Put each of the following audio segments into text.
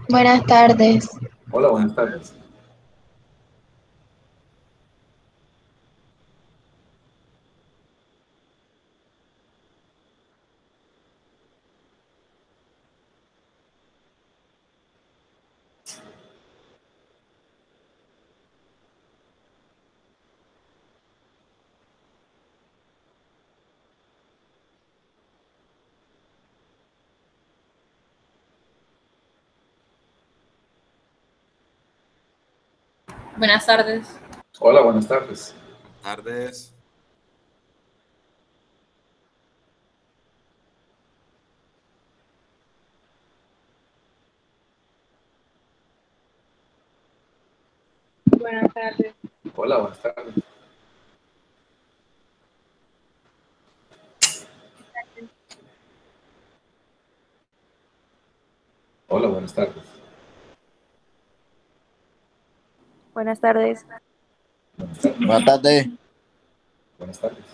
Buenas tardes. Hola, buenas tardes. Buenas tardes. Hola, buenas tardes. Tardes. Buenas tardes. Hola, buenas tardes. Hola, buenas tardes. Buenas tardes. Buenas tardes. Buenas tardes. Buenas tardes.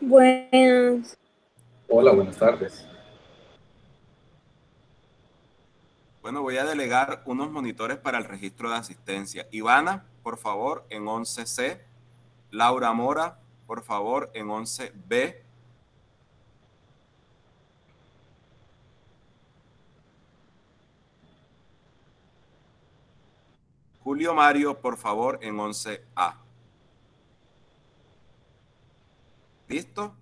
Buenas. Hola, buenas tardes. Bueno, voy a delegar unos monitores para el registro de asistencia. Ivana, por favor, en 11C. Laura Mora, por favor, en 11B. Julio Mario, por favor, en 11A. ¿Listo?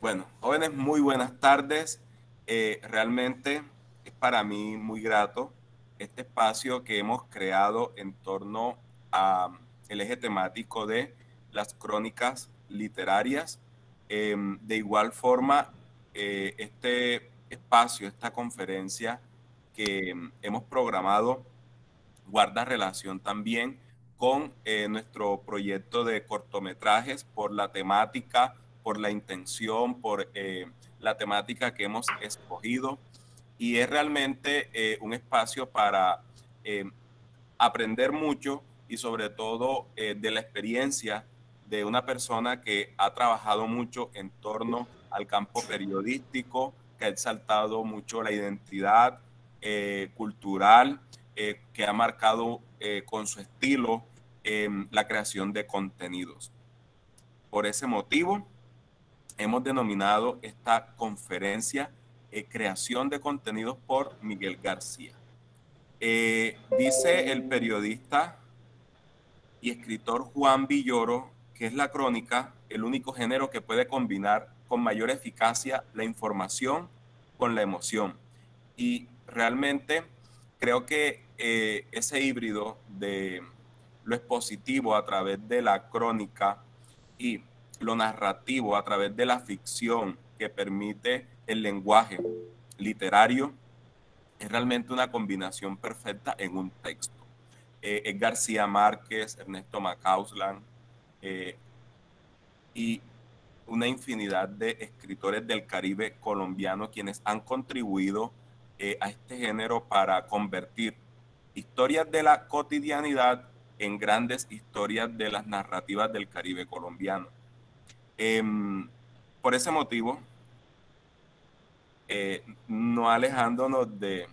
Bueno, jóvenes, muy buenas tardes. Realmente es para mí muy grato este espacio que hemos creado en torno a el eje temático de las crónicas literarias. De igual forma, este espacio, esta conferencia que hemos programado guarda relación también con nuestro proyecto de cortometrajes por la temática, por la intención, por la temática que hemos escogido. Y es realmente un espacio para eh, aprender mucho y sobre todo de la experiencia de una persona que ha trabajado mucho en torno al campo periodístico, que ha exaltado mucho la identidad cultural, que ha marcado con su estilo la creación de contenidos. Por ese motivo, hemos denominado esta conferencia Creación de contenidos por Miguel García. Dice el periodista y escritor Juan Villoro que es la crónica el único género que puede combinar con mayor eficacia la información con la emoción. Y realmente creo que ese híbrido de lo expositivo a través de la crónica y lo narrativo a través de la ficción que permite el lenguaje literario es realmente una combinación perfecta en un texto. Es García Márquez, Ernesto Macauslan y una infinidad de escritores del Caribe colombiano quienes han contribuido a este género para convertir historias de la cotidianidad en grandes historias de las narrativas del Caribe colombiano. Por ese motivo, no alejándonos de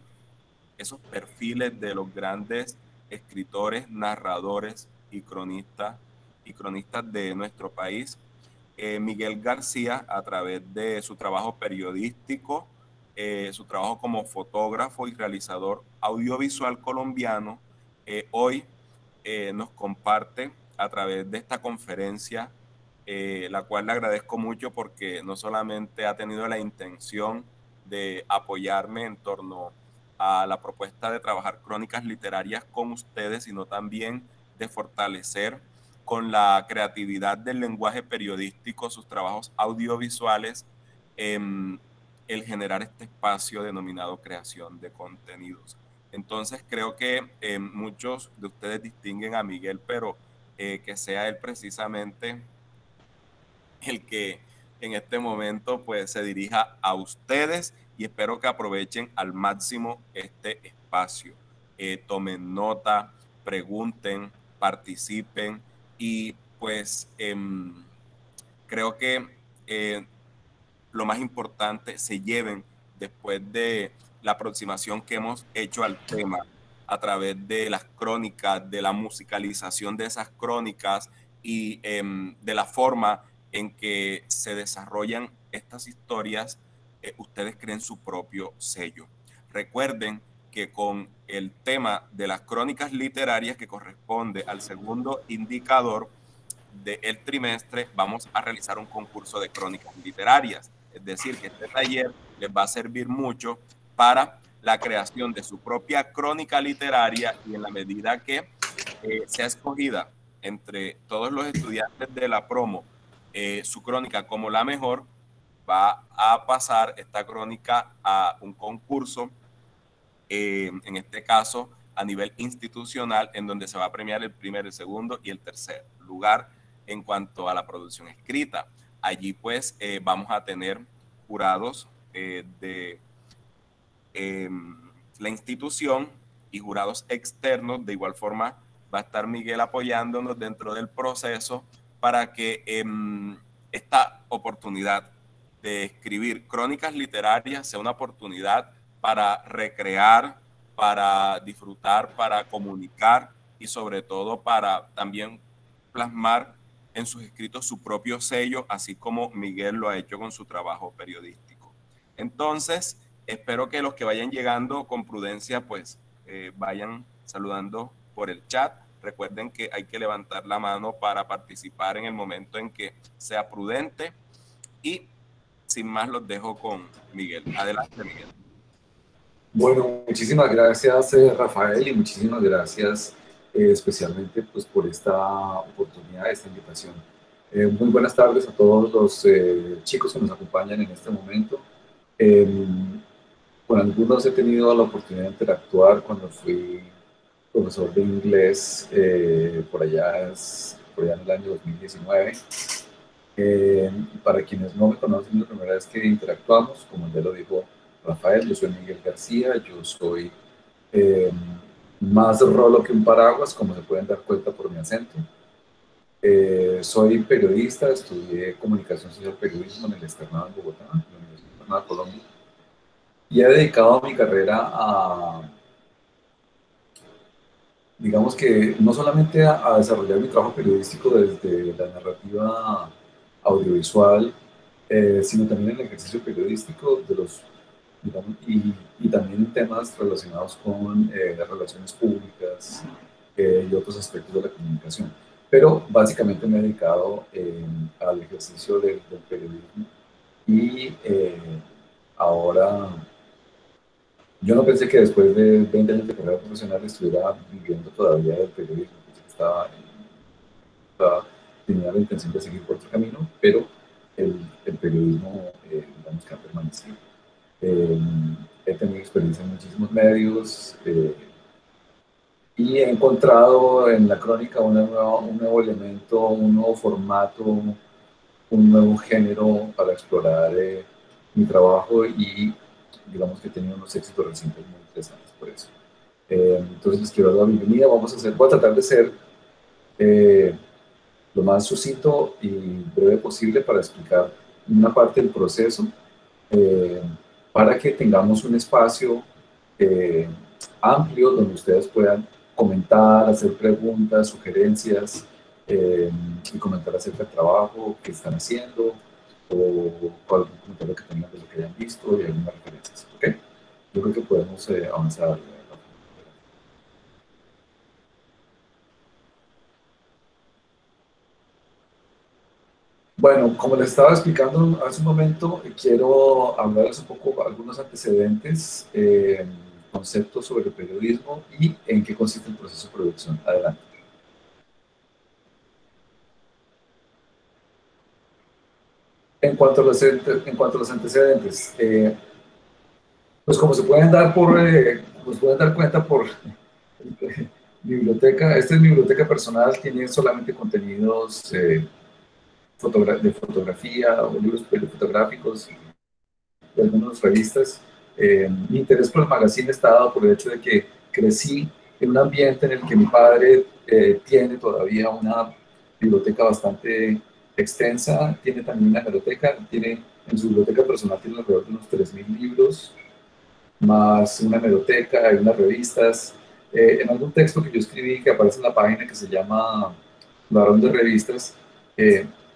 esos perfiles de los grandes escritores, narradores y cronistas de nuestro país. Miguel García, a través de su trabajo periodístico, su trabajo como fotógrafo y realizador audiovisual colombiano, hoy nos comparte a través de esta conferencia, la cual le agradezco mucho porque no solamente ha tenido la intención de apoyarme en torno a la propuesta de trabajar crónicas literarias con ustedes, sino también de fortalecer con la creatividad del lenguaje periodístico sus trabajos audiovisuales, el generar este espacio denominado creación de contenidos. Entonces creo que muchos de ustedes distinguen a Miguel, pero que sea él precisamente el que en este momento pues se dirija a ustedes, y espero que aprovechen al máximo este espacio. Tomen nota, pregunten, participen, y pues creo que lo más importante, se lleven después de la aproximación que hemos hecho al tema a través de las crónicas, de la musicalización de esas crónicas y de la forma en que se desarrollan estas historias, ustedes creen su propio sello. Recuerden que con el tema de las crónicas literarias, que corresponde al segundo indicador del trimestre, vamos a realizar un concurso de crónicas literarias. Es decir, que este taller les va a servir mucho para la creación de su propia crónica literaria, y en la medida que sea escogida entre todos los estudiantes de la promo su crónica como la mejor, va a pasar esta crónica a un concurso, en este caso a nivel institucional, en donde se va a premiar el primer, el segundo y el tercer lugar en cuanto a la producción escrita. Allí pues vamos a tener jurados de la institución y jurados externos. De igual forma va a estar Miguel apoyándonos dentro del proceso para que esta oportunidad de escribir crónicas literarias sea una oportunidad para recrear, para disfrutar, para comunicar y sobre todo para también plasmar en sus escritos su propio sello, así como Miguel lo ha hecho con su trabajo periodístico. Entonces, espero que los que vayan llegando con prudencia, pues vayan saludando por el chat. Recuerden que hay que levantar la mano para participar en el momento en que sea prudente. Y sin más, los dejo con Miguel. Adelante, Miguel. Bueno, muchísimas gracias, Rafael, y muchísimas gracias especialmente pues, por esta oportunidad, esta invitación. Muy buenas tardes a todos los chicos que nos acompañan en este momento. Con algunos he tenido la oportunidad de interactuar cuando fui profesor de inglés por allá en el año 2019. Para quienes no me conocen, la primera vez que interactuamos, como ya lo dijo Rafael, yo soy Miguel García, yo soy más rolo que un paraguas, como se pueden dar cuenta por mi acento. Soy periodista, estudié comunicación social y periodismo en el Externado en Bogotá, en la Universidad Externado de Colombia, y he dedicado mi carrera a, digamos que no solamente a desarrollar mi trabajo periodístico desde la narrativa audiovisual, sino también en el ejercicio periodístico de los, digamos, y también temas relacionados con las relaciones públicas y otros aspectos de la comunicación. Pero básicamente me he dedicado al ejercicio del periodismo y ahora yo no pensé que después de 20 años de carrera profesional estuviera viviendo todavía del periodismo. Pensé que tenía la intención de seguir por otro camino, pero el periodismo, digamos que ha permanecido. He tenido experiencia en muchísimos medios y he encontrado en la crónica un nuevo elemento, un nuevo formato, un nuevo género para explorar mi trabajo, y digamos que he tenido unos éxitos recientes muy interesantes por eso. Entonces les quiero dar la bienvenida. Voy a tratar de ser lo más sucinto y breve posible para explicar una parte del proceso, para que tengamos un espacio amplio donde ustedes puedan comentar, hacer preguntas, sugerencias, y comentar acerca del trabajo que están haciendo, o algún comentario que tengan de lo que hayan visto y algunas referencias. ¿Ok? Yo creo que podemos avanzar. Bueno, como les estaba explicando hace un momento, quiero hablarles un poco algunos antecedentes conceptos sobre el periodismo y en qué consiste el proceso de producción. Adelante. En cuanto a los antecedentes, pues como se pueden dar como se pueden dar cuenta por mi biblioteca, esta es mi biblioteca personal, tiene solamente contenidos de fotografía o libros fotográficos de algunas revistas. Mi interés por el magazine está dado por el hecho de que crecí en un ambiente en el que mi padre tiene todavía una biblioteca bastante extensa, tiene también una biblioteca, en su biblioteca personal tiene alrededor de unos 3.000 libros, más una hemeroteca y unas revistas. En algún texto que yo escribí que aparece en la página que se llama Varón de Revistas,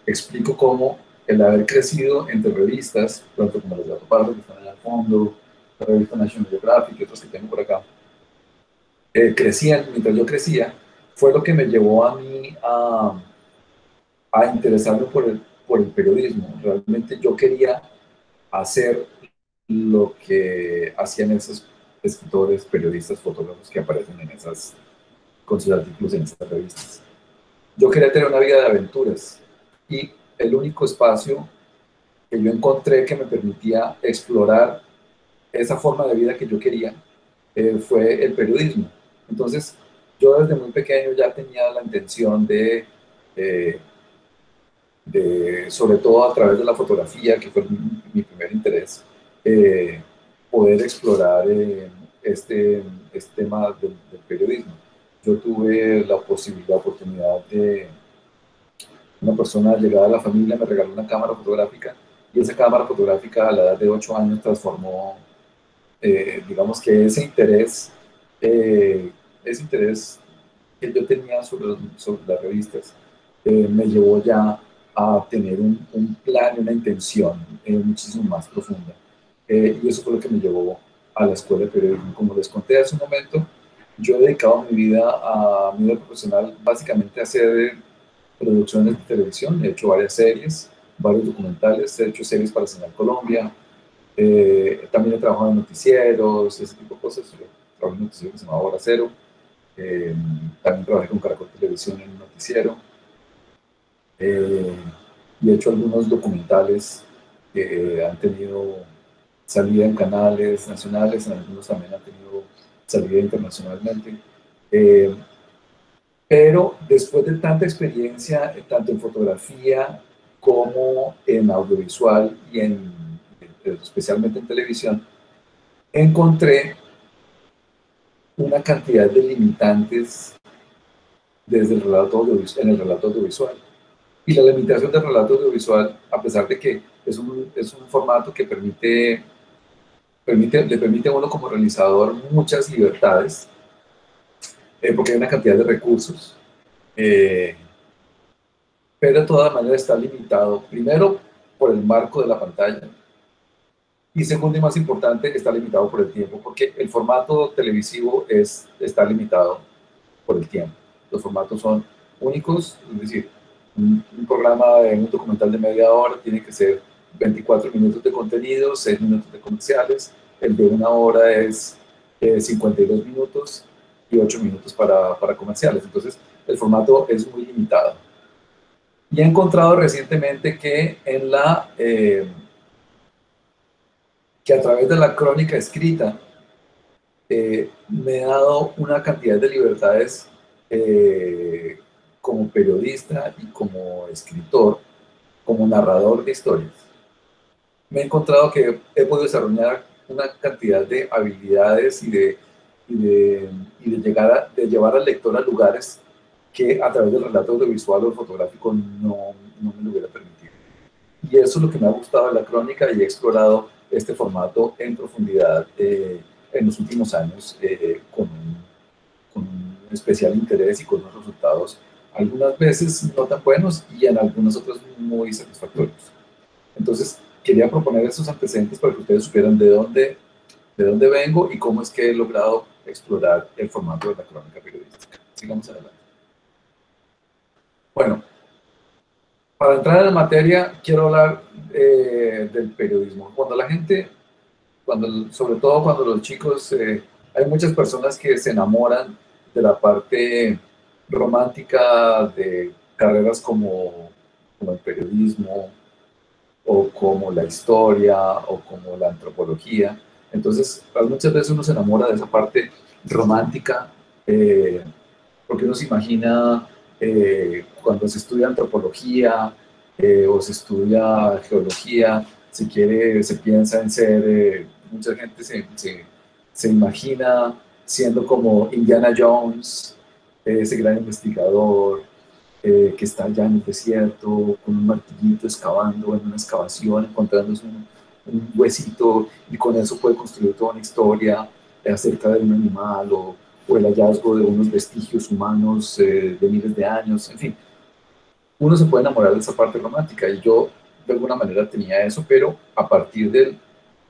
explico cómo el haber crecido entre revistas, tanto como las de Pardo, que están allá al fondo, la revista National Geographic y otras que tengo por acá, crecían, mientras yo crecía, fue lo que me llevó a mí a interesarme por el periodismo. Realmente yo quería hacer lo que hacían esos escritores, periodistas, fotógrafos que aparecen en con sus artículos en esas revistas. Yo quería tener una vida de aventuras y el único espacio que yo encontré que me permitía explorar esa forma de vida que yo quería fue el periodismo. Entonces, yo desde muy pequeño ya tenía la intención eh, sobre todo a través de la fotografía, que fue mi primer interés, eh, poder explorar este tema del periodismo. Yo tuve la oportunidad de una persona llegada a la familia me regaló una cámara fotográfica y esa cámara fotográfica a la edad de 8 años transformó, digamos que ese interés que yo tenía sobre las revistas me llevó ya a tener un plan y una intención muchísimo más profunda. Y eso fue lo que me llevó a la escuela de periodismo. Como les conté hace un momento, yo he dedicado mi vida profesional básicamente a hacer producciones de televisión, he hecho varias series, varios documentales, he hecho series para Señal Colombia, también he trabajado en noticieros, ese tipo de cosas. Yo trabajé en un noticiero que se llamaba Hora Cero, también trabajé con Caracol Televisión en un noticiero, eh, y he hecho algunos documentales que han tenido salida en canales nacionales, en algunos también han tenido salida internacionalmente. Eh, Pero después de tanta experiencia, tanto en fotografía como en audiovisual y especialmente en televisión, encontré una cantidad de limitantes desde en el relato audiovisual. Y la limitación del relato audiovisual, a pesar de que es un formato que le permite a uno como realizador muchas libertades, porque hay una cantidad de recursos, pero de todas maneras está limitado, primero, por el marco de la pantalla, y segundo y más importante, está limitado por el tiempo, porque el formato televisivo está limitado por el tiempo. Los formatos son únicos, es decir, un programa de un documental de media hora tiene que ser 24 minutos de contenido, 6 minutos de comerciales, el de una hora es 52 minutos y 8 minutos para comerciales. Entonces, el formato es muy limitado. Y he encontrado recientemente que que a través de la crónica escrita me he dado una cantidad de libertades como periodista y como escritor, como narrador de historias. Me he encontrado que he podido desarrollar una cantidad de habilidades de llevar al lector a lugares que a través del relato audiovisual o fotográfico no me lo hubiera permitido. Y eso es lo que me ha gustado de la crónica y he explorado este formato en profundidad en los últimos años con un especial interés y con unos resultados algunas veces no tan buenos y en algunas otras muy satisfactorios. Entonces, quería proponer estos antecedentes para que ustedes supieran de dónde vengo y cómo es que he logrado explorar el formato de la crónica periodística. Sigamos adelante. Bueno, para entrar en la materia, quiero hablar del periodismo. Sobre todo cuando los chicos hay muchas personas que se enamoran de la parte romántica de carreras como el periodismo, o como la historia, o como la antropología. Entonces, muchas veces uno se enamora de esa parte romántica, eh, porque uno se imagina cuando se estudia antropología o se estudia geología, si quiere, se piensa en ser, mucha gente se imagina siendo como Indiana Jones, ese gran investigador, que está allá en el desierto con un martillito excavando en una excavación, encontrándose un huesito y con eso puede construir toda una historia acerca de un animal o el hallazgo de unos vestigios humanos de miles de años, en fin. Uno se puede enamorar de esa parte romántica y yo de alguna manera tenía eso, pero a partir de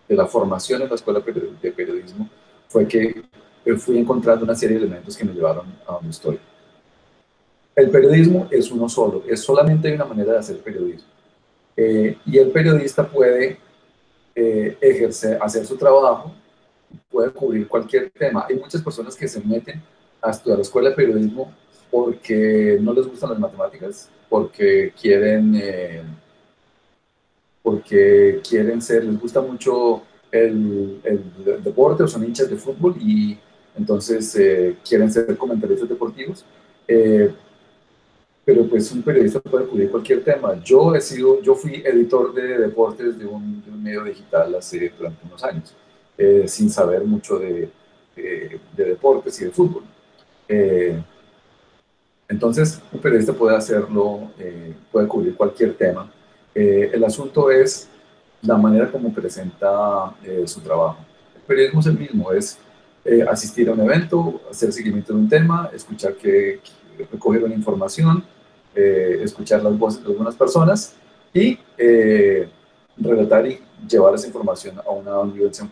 la formación en la escuela de periodismo fue que fui encontrando una serie de elementos que me llevaron a donde estoy. El periodismo es uno solo, es solamente una manera de hacer periodismo. Y el periodista puede hacer su trabajo, puede cubrir cualquier tema. Hay muchas personas que se meten a estudiar la escuela de periodismo porque no les gustan las matemáticas, porque quieren ser, les gusta mucho el deporte o son hinchas de fútbol y entonces quieren ser comentaristas deportivos. Pero pues un periodista puede cubrir cualquier tema. Yo fui editor de deportes de un medio digital durante unos años, sin saber mucho de deportes y de fútbol. Eh, entonces, un periodista puede hacerlo, puede cubrir cualquier tema. El asunto es la manera como presenta su trabajo. El periodismo es el mismo, es asistir a un evento, hacer seguimiento de un tema, recoger una información, escuchar las voces de algunas personas y relatar y llevar esa información a una audiencia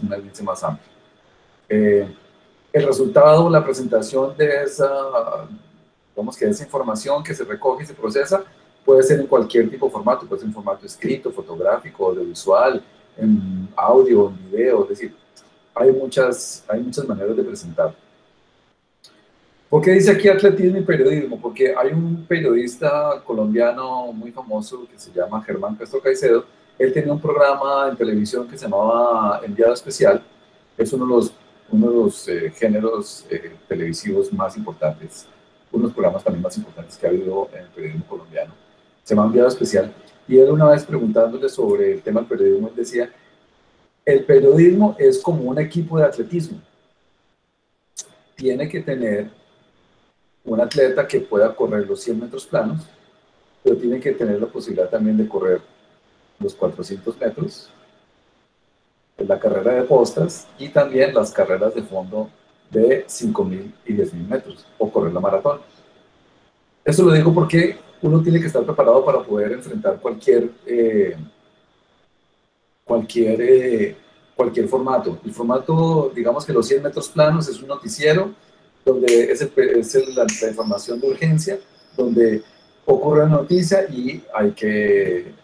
una audiencia más amplia. El resultado, la presentación de de esa información que se recoge y se procesa, puede ser en cualquier tipo de formato, puede ser en formato escrito, fotográfico, audiovisual, en audio, en video, es decir, hay muchas maneras de presentar. ¿Por qué dice aquí atletismo y periodismo? Porque hay un periodista colombiano muy famoso que se llama Germán Castro Caicedo. Él tenía un programa en televisión que se llamaba Enviado Especial. Es uno de los géneros televisivos más importantes, uno de los programas también más importantes que ha habido en el periodismo colombiano. Se llama Enviado Especial. Y él una vez preguntándole sobre el tema del periodismo, él decía, el periodismo es como un equipo de atletismo. Tiene que tener un atleta que pueda correr los 100 metros planos, pero tiene que tener la posibilidad también de correr los 400 metros, la carrera de postas y también las carreras de fondo de 5.000 y 10.000 metros, o correr la maratón. Eso lo digo porque uno tiene que estar preparado para poder enfrentar cualquier formato. El formato, digamos que los 100 metros planos es un noticiero, donde la información de urgencia, donde ocurre una noticia y hay que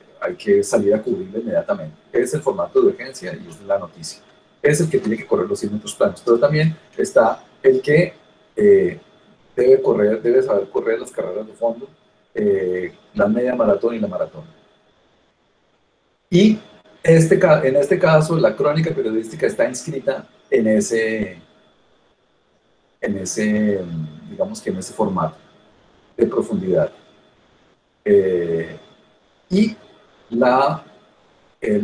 salir a cubrirla inmediatamente. Es el formato de urgencia y es la noticia. Es el que tiene que correr los 100 metros planos. Pero también está el que debe saber correr las carreras de fondo, la media maratón y la maratón. Y en este caso, la crónica periodística está inscrita digamos que en ese formato de profundidad. Y la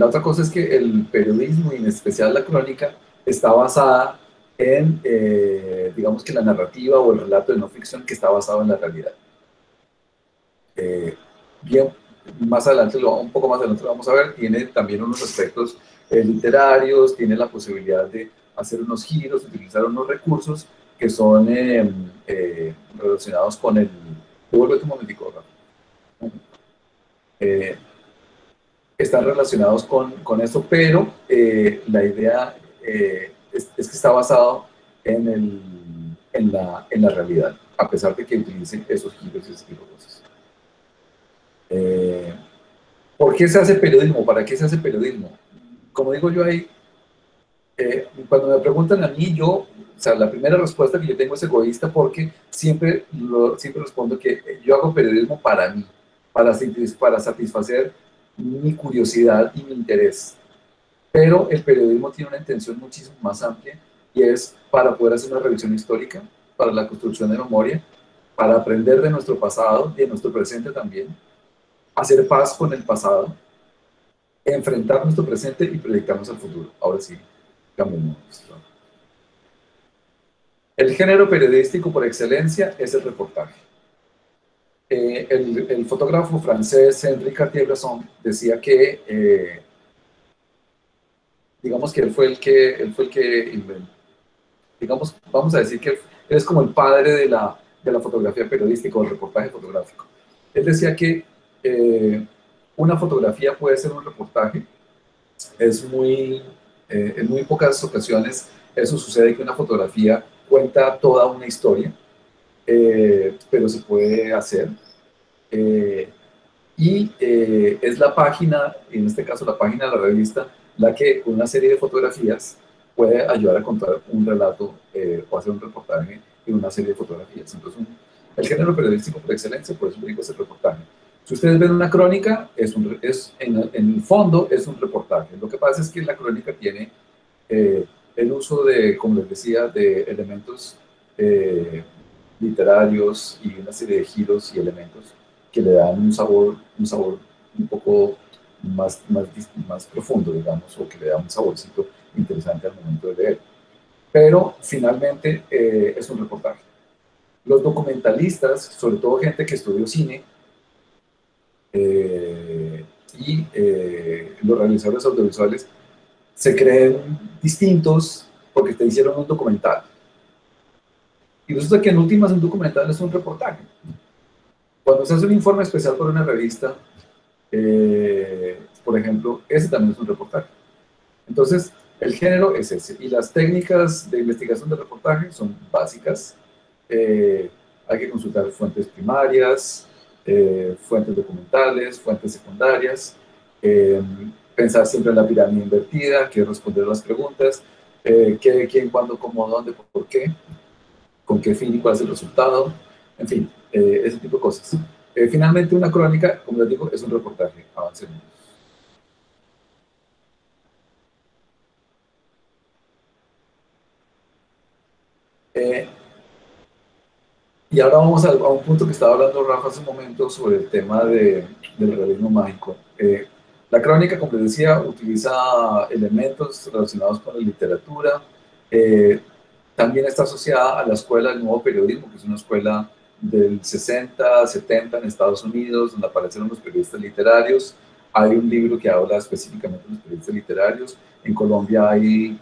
otra cosa es que el periodismo, y en especial la crónica, está basada en, digamos que la narrativa o el relato de no ficción que está basado en la realidad. Bien, un poco más adelante lo vamos a ver, tiene también unos aspectos literarios, tiene la posibilidad de hacer unos giros, utilizar unos recursos que son relacionados con el... Devuélvete un momentico, Rafa. Están relacionados con eso, pero la idea es que está basado en la realidad, a pesar de que utilicen esos giros y ese tipo de cosas. ¿Por qué se hace periodismo? ¿Para qué se hace periodismo? Como digo yo ahí, Cuando me preguntan a mí, yo, o sea, la primera respuesta que yo tengo es egoísta porque siempre respondo que yo hago periodismo para mí, para satisfacer mi curiosidad y mi interés. Pero el periodismo tiene una intención muchísimo más amplia y es para poder hacer una revisión histórica, para la construcción de memoria, para aprender de nuestro pasado y de nuestro presente también, hacer paz con el pasado, enfrentar nuestro presente y proyectarnos al futuro. Ahora sí, cambiemos. El género periodístico por excelencia es el reportaje. El fotógrafo francés Henri Cartier-Bresson decía que, digamos que él fue el que inventó, digamos, vamos a decir que él es como el padre de la fotografía periodística o el reportaje fotográfico. Él decía que una fotografía puede ser un reportaje, en muy pocas ocasiones eso sucede que una fotografía cuenta toda una historia, pero se puede hacer. Es la página, en este caso la página de la revista, la que con una serie de fotografías puede ayudar a contar un relato o hacer un reportaje en una serie de fotografías. Entonces, el género periodístico por excelencia, por eso digo, es el reportaje. Si ustedes ven una crónica, en el fondo es un reportaje. Lo que pasa es que la crónica tiene el uso de, como les decía, de elementos literarios y una serie de giros y elementos que le dan un sabor un poco más profundo, digamos, o que le da un saborcito interesante al momento de leer. Pero finalmente es un reportaje. Los documentalistas, sobre todo gente que estudió cine, los realizadores audiovisuales, se creen distintos porque te hicieron un documental. Y resulta que en últimas un documental es un reportaje. Cuando se hace un informe especial por una revista, por ejemplo, ese también es un reportaje. Entonces, el género es ese. Y las técnicas de investigación de reportaje son básicas. Hay que consultar fuentes primarias, fuentes documentales, fuentes secundarias, pensar siempre en la pirámide invertida, que es responder las preguntas, qué, quién, cuándo, cómo, dónde, por qué, con qué fin y cuál es el resultado, en fin, ese tipo de cosas. Finalmente, una crónica, como les digo, es un reportaje. Avancemos. Y ahora vamos a un punto que estaba hablando Rafa hace un momento sobre el tema del realismo mágico. La crónica, como les decía, utiliza elementos relacionados con la literatura. También está asociada a la escuela del nuevo periodismo, que es una escuela del 60, 70 en Estados Unidos, donde aparecen los periodistas literarios. Hay un libro que habla específicamente de los periodistas literarios. En Colombia hay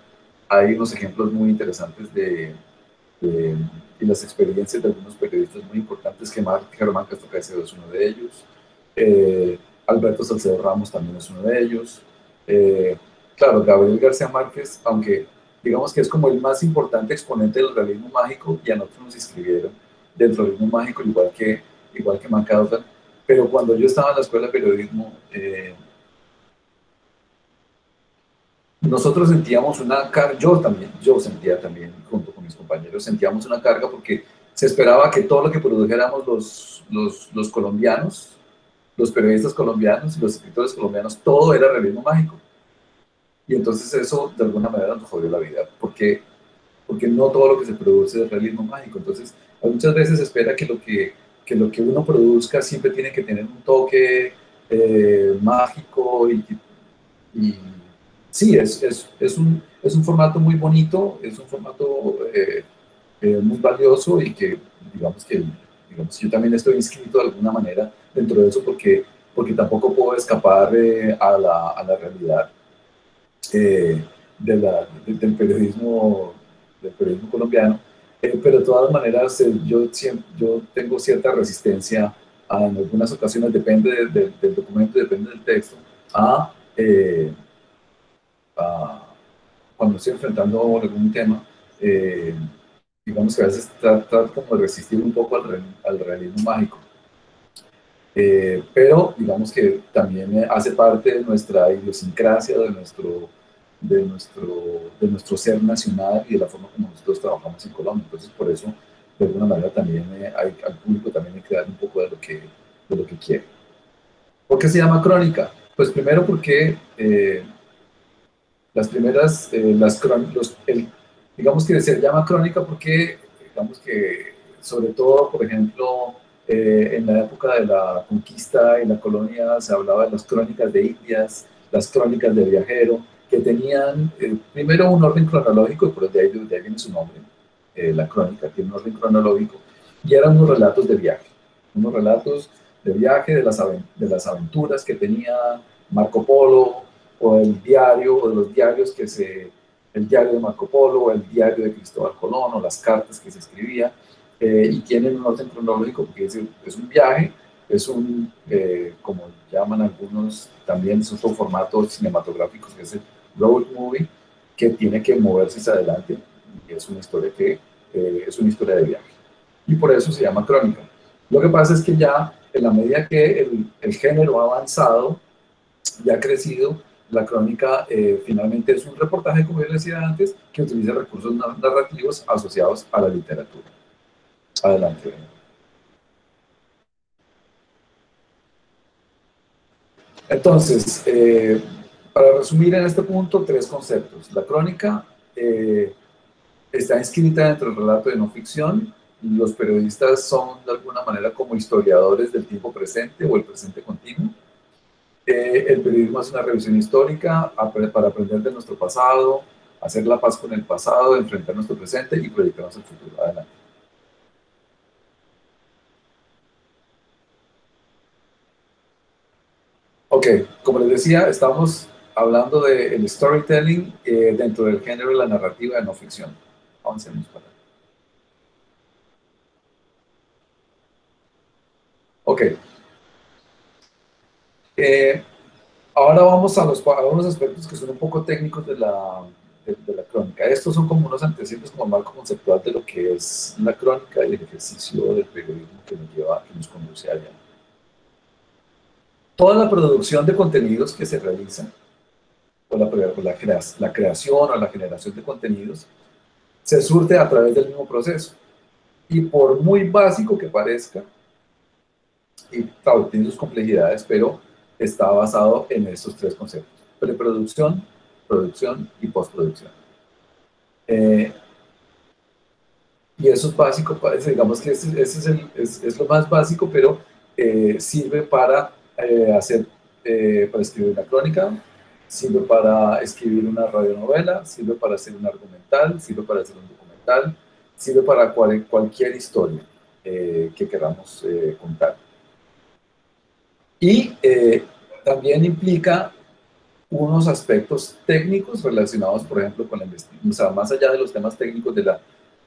unos ejemplos muy interesantes y las experiencias de algunos periodistas muy importantes, que Germán Castro Caicedo es uno de ellos, Alberto Salcedo Ramos también es uno de ellos, claro, Gabriel García Márquez, aunque digamos que es como el más importante exponente del realismo mágico, y a nosotros nos inscribieron del realismo mágico, igual que Macaulay, pero cuando yo estaba en la escuela de periodismo, nosotros sentíamos una carga, yo sentía también, junto con mis compañeros, sentíamos una carga porque se esperaba que todo lo que produjéramos los colombianos, los periodistas colombianos y los escritores colombianos, todo era realismo mágico. Y entonces eso de alguna manera nos jodió la vida, porque no todo lo que se produce es realismo mágico. Entonces, muchas veces se espera que lo que uno produzca siempre tiene que tener un toque mágico y sí, es un formato muy bonito, es un formato muy valioso y que, digamos, yo también estoy inscrito de alguna manera dentro de eso porque tampoco puedo escapar a la realidad del periodismo colombiano, pero de todas maneras yo tengo cierta resistencia en algunas ocasiones, depende del documento, depende del texto, eh, cuando estoy enfrentando algún tema, digamos que a veces trato como de resistir un poco al realismo mágico. Pero digamos que también hace parte de nuestra idiosincrasia, de nuestro de nuestro ser nacional y de la forma como nosotros trabajamos en Colombia. Entonces, por eso, de alguna manera, también al público también hay que dar un poco de lo que quiere. ¿Por qué se llama crónica? Pues primero porque las primeras, digamos que se llama crónica porque, digamos que, sobre todo, por ejemplo, en la época de la conquista y la colonia se hablaba de las crónicas de Indias, las crónicas de viajero, que tenían primero un orden cronológico, pero de ahí viene su nombre, la crónica tiene un orden cronológico, y eran unos relatos de viaje, de las aventuras que tenía Marco Polo, o el diario, o de los diarios el diario de Marco Polo, o el diario de Cristóbal Colón, o las cartas que se escribía, y tienen un orden cronológico porque es un viaje, como llaman algunos, también es otro formato cinematográfico, que es el road movie, que tiene que moverse hacia adelante, y es una historia es una historia de viaje. Y por eso se llama crónica. Lo que pasa es que ya, en la medida que el género ha avanzado y ha crecido, la crónica finalmente es un reportaje, como yo decía antes, que utiliza recursos narrativos asociados a la literatura. Adelante. Entonces, para resumir en este punto, tres conceptos. La crónica está inscrita dentro del relato de no ficción. Los periodistas son de alguna manera como historiadores del tiempo presente o el presente continuo. El periodismo es una revisión histórica para aprender de nuestro pasado, hacer la paz con el pasado, enfrentar nuestro presente y proyectarnos al futuro. Adelante. Ok, como les decía, estamos hablando del storytelling dentro del género de la narrativa de no ficción. Avancemos para allá. Ok. Ahora vamos a unos aspectos que son un poco técnicos de la crónica. Estos son como unos antecedentes, como marco conceptual de lo que es la crónica y el ejercicio del periodismo que nos conduce allá. Toda la producción de contenidos que se realiza, o la creación o la generación de contenidos, se surte a través del mismo proceso. Y por muy básico que parezca, y claro, tiene sus complejidades, pero está basado en estos tres conceptos: preproducción, producción y postproducción. Y eso es básico, digamos que ese es lo más básico, pero sirve para para escribir una crónica, sirve para escribir una radionovela, sirve para hacer un argumental, sirve para hacer un documental, sirve para cualquier historia que queramos contar. Y también implica unos aspectos técnicos relacionados, por ejemplo, con la investigación, o sea, más allá de los temas técnicos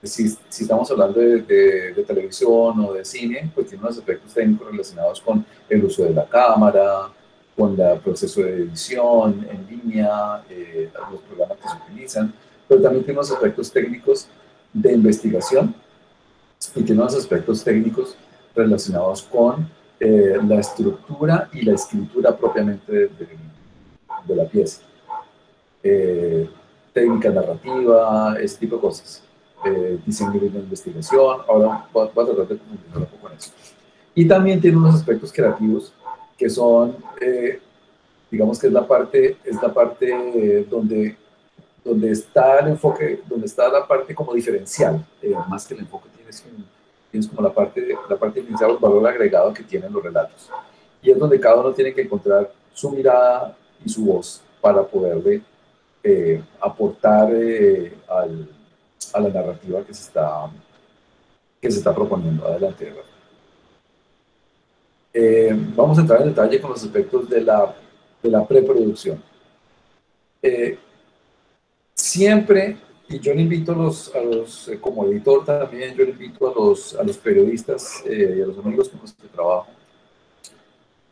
si estamos hablando de televisión o de cine, pues tiene unos aspectos técnicos relacionados con el uso de la cámara, con el proceso de edición en línea, los programas que se utilizan, pero también tiene unos aspectos técnicos de investigación y tiene unos aspectos técnicos relacionados con la estructura y la escritura propiamente de la pieza. Técnica narrativa, ese tipo de cosas. Diseño de investigación. Ahora voy a tratar de profundizar un poco en eso. Y también tiene unos aspectos creativos que son, digamos que es la parte donde está el enfoque, donde está la parte como diferencial, más que el enfoque tienes como la parte diferencial, el valor agregado que tienen los relatos. Y es donde cada uno tiene que encontrar su mirada y su voz para poderle aportar a la narrativa que se está proponiendo. Adelante. Vamos a entrar en detalle con los aspectos de la preproducción. Siempre, y yo le invito como editor también, yo le invito a los periodistas y a los amigos con los que trabajo,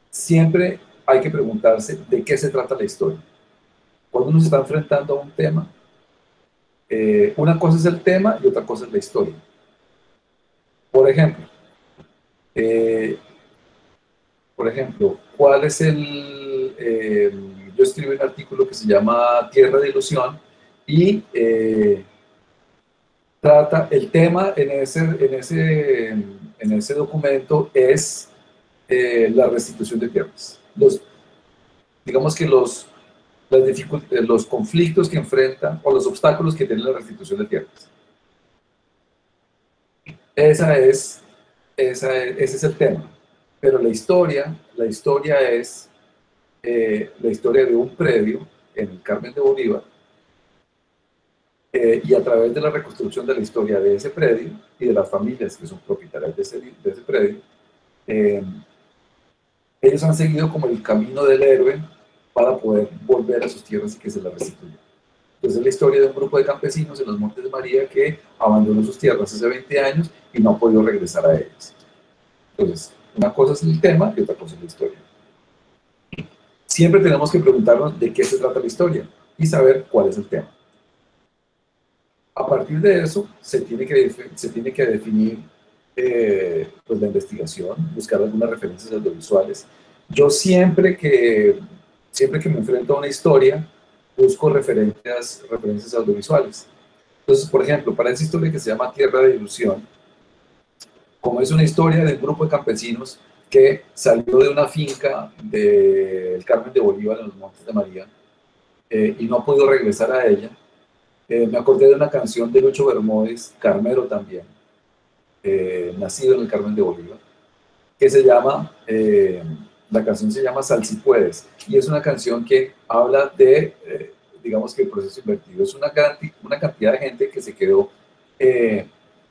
siempre hay que preguntarse de qué se trata la historia. Cuando uno se está enfrentando a un tema, una cosa es el tema y otra cosa es la historia. Por ejemplo, ¿cuál es yo escribí un artículo que se llama Tierra de Ilusión y trata, el tema en ese documento es la restitución de tierras. Digamos que los conflictos que enfrentan o los obstáculos que tiene la restitución de tierras. Ese es el tema. Pero la historia es la historia de un predio en el Carmen de Bolívar, y a través de la reconstrucción de la historia de ese predio y de las familias que son propietarias de ese predio, ellos han seguido como el camino del héroe para poder volver a sus tierras y que se las restituyan. Entonces es la historia de un grupo de campesinos en los Montes de María que abandonó sus tierras hace 20 años y no ha podido regresar a ellas. Entonces, una cosa es el tema y otra cosa es la historia. Siempre tenemos que preguntarnos de qué se trata la historia y saber cuál es el tema. A partir de eso, se tiene que definir pues la investigación, buscar algunas referencias audiovisuales. Yo siempre que me enfrento a una historia, busco referencias audiovisuales. Entonces, por ejemplo, para esa historia que se llama Tierra de Ilusión, como es una historia de un grupo de campesinos que salió de una finca del Carmen de Bolívar en los Montes de María y no ha podido regresar a ella, me acordé de una canción de Lucho Bermúdez, Carmelo también, nacido en el Carmen de Bolívar, que se llama, la canción se llama Sal si puedes, y es una canción que habla de, digamos que el proceso invertido. Es una cantidad de gente que se quedó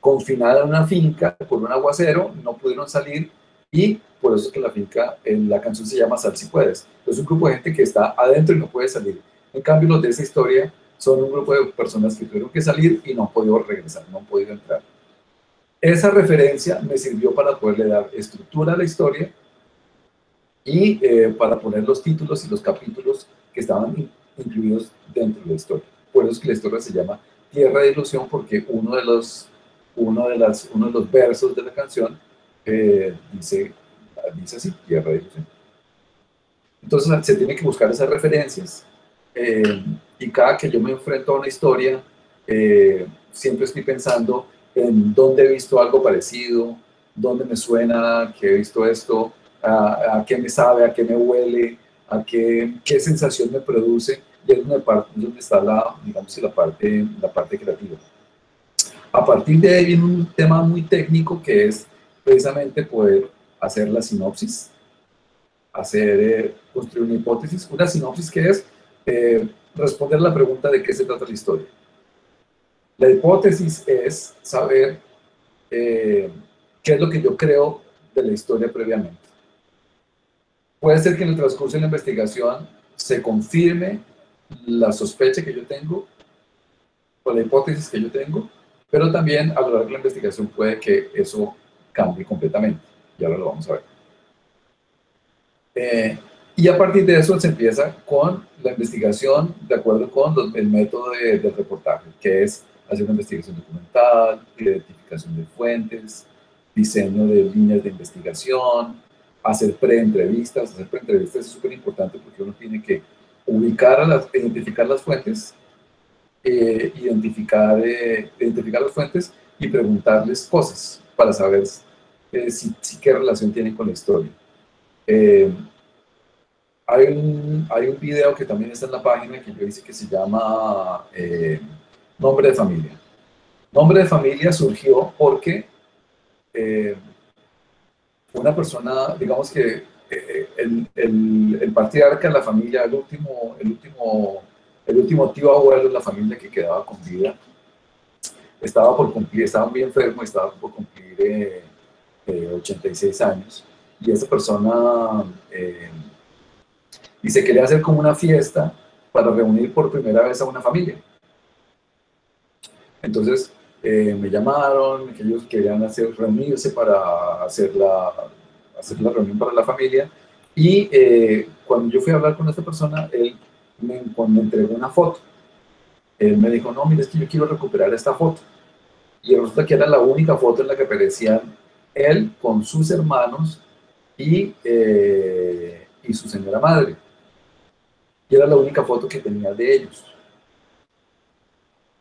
confinada en una finca por un aguacero, no pudieron salir, y por eso es que la canción se llama Sal si puedes. Es un grupo de gente que está adentro y no puede salir. En cambio, los de esa historia son un grupo de personas que tuvieron que salir y no han podido regresar, no han podido entrar. Esa referencia me sirvió para poderle dar estructura a la historia y para poner los títulos y los capítulos que estaban incluidos dentro de la historia. Por eso es que la historia se llama Tierra de Ilusión, porque uno de los versos de la canción dice así, Tierra de Ilusión. Entonces se tiene que buscar esas referencias, y cada que yo me enfrento a una historia, siempre estoy pensando en dónde he visto algo parecido, dónde me suena que he visto esto, a qué me sabe, a qué me huele, a qué sensación me produce, y es donde está digamos, la parte creativa. A partir de ahí viene un tema muy técnico que es precisamente poder hacer la sinopsis, construir una hipótesis. Una sinopsis que es responder la pregunta de qué se trata la historia. La hipótesis es saber qué es lo que yo creo de la historia previamente. Puede ser que en el transcurso de la investigación se confirme la sospecha que yo tengo o la hipótesis que yo tengo, pero también a lo largo de la investigación puede que eso cambie completamente. Y ahora lo vamos a ver. Y a partir de eso se empieza con la investigación de acuerdo con el método del reportaje, que es hacer una investigación documental, identificación de fuentes, diseño de líneas de investigación, hacer preentrevistas. Hacer preentrevistas es súper importante porque uno tiene que identificar las fuentes, identificar las fuentes y preguntarles cosas para saber si qué relación tienen con la historia. Hay un video que también está en la página que yo hice que se llama Nombre de Familia. Nombre de Familia surgió porque una persona, digamos que el patriarca de la familia, el último tío abuelo de la familia que quedaba con vida, estaba muy enfermo, estaba por cumplir 86 años, y esa persona y se quería hacer como una fiesta para reunir por primera vez a una familia. Entonces me llamaron, que ellos querían reunirse para hacer la reunión para la familia, y cuando yo fui a hablar con esta persona, él me entregó una foto. Él me dijo, no, mira, es que yo quiero recuperar esta foto. Y resulta que era la única foto en la que aparecían él con sus hermanos y su señora madre. y era la única foto que tenía de ellos.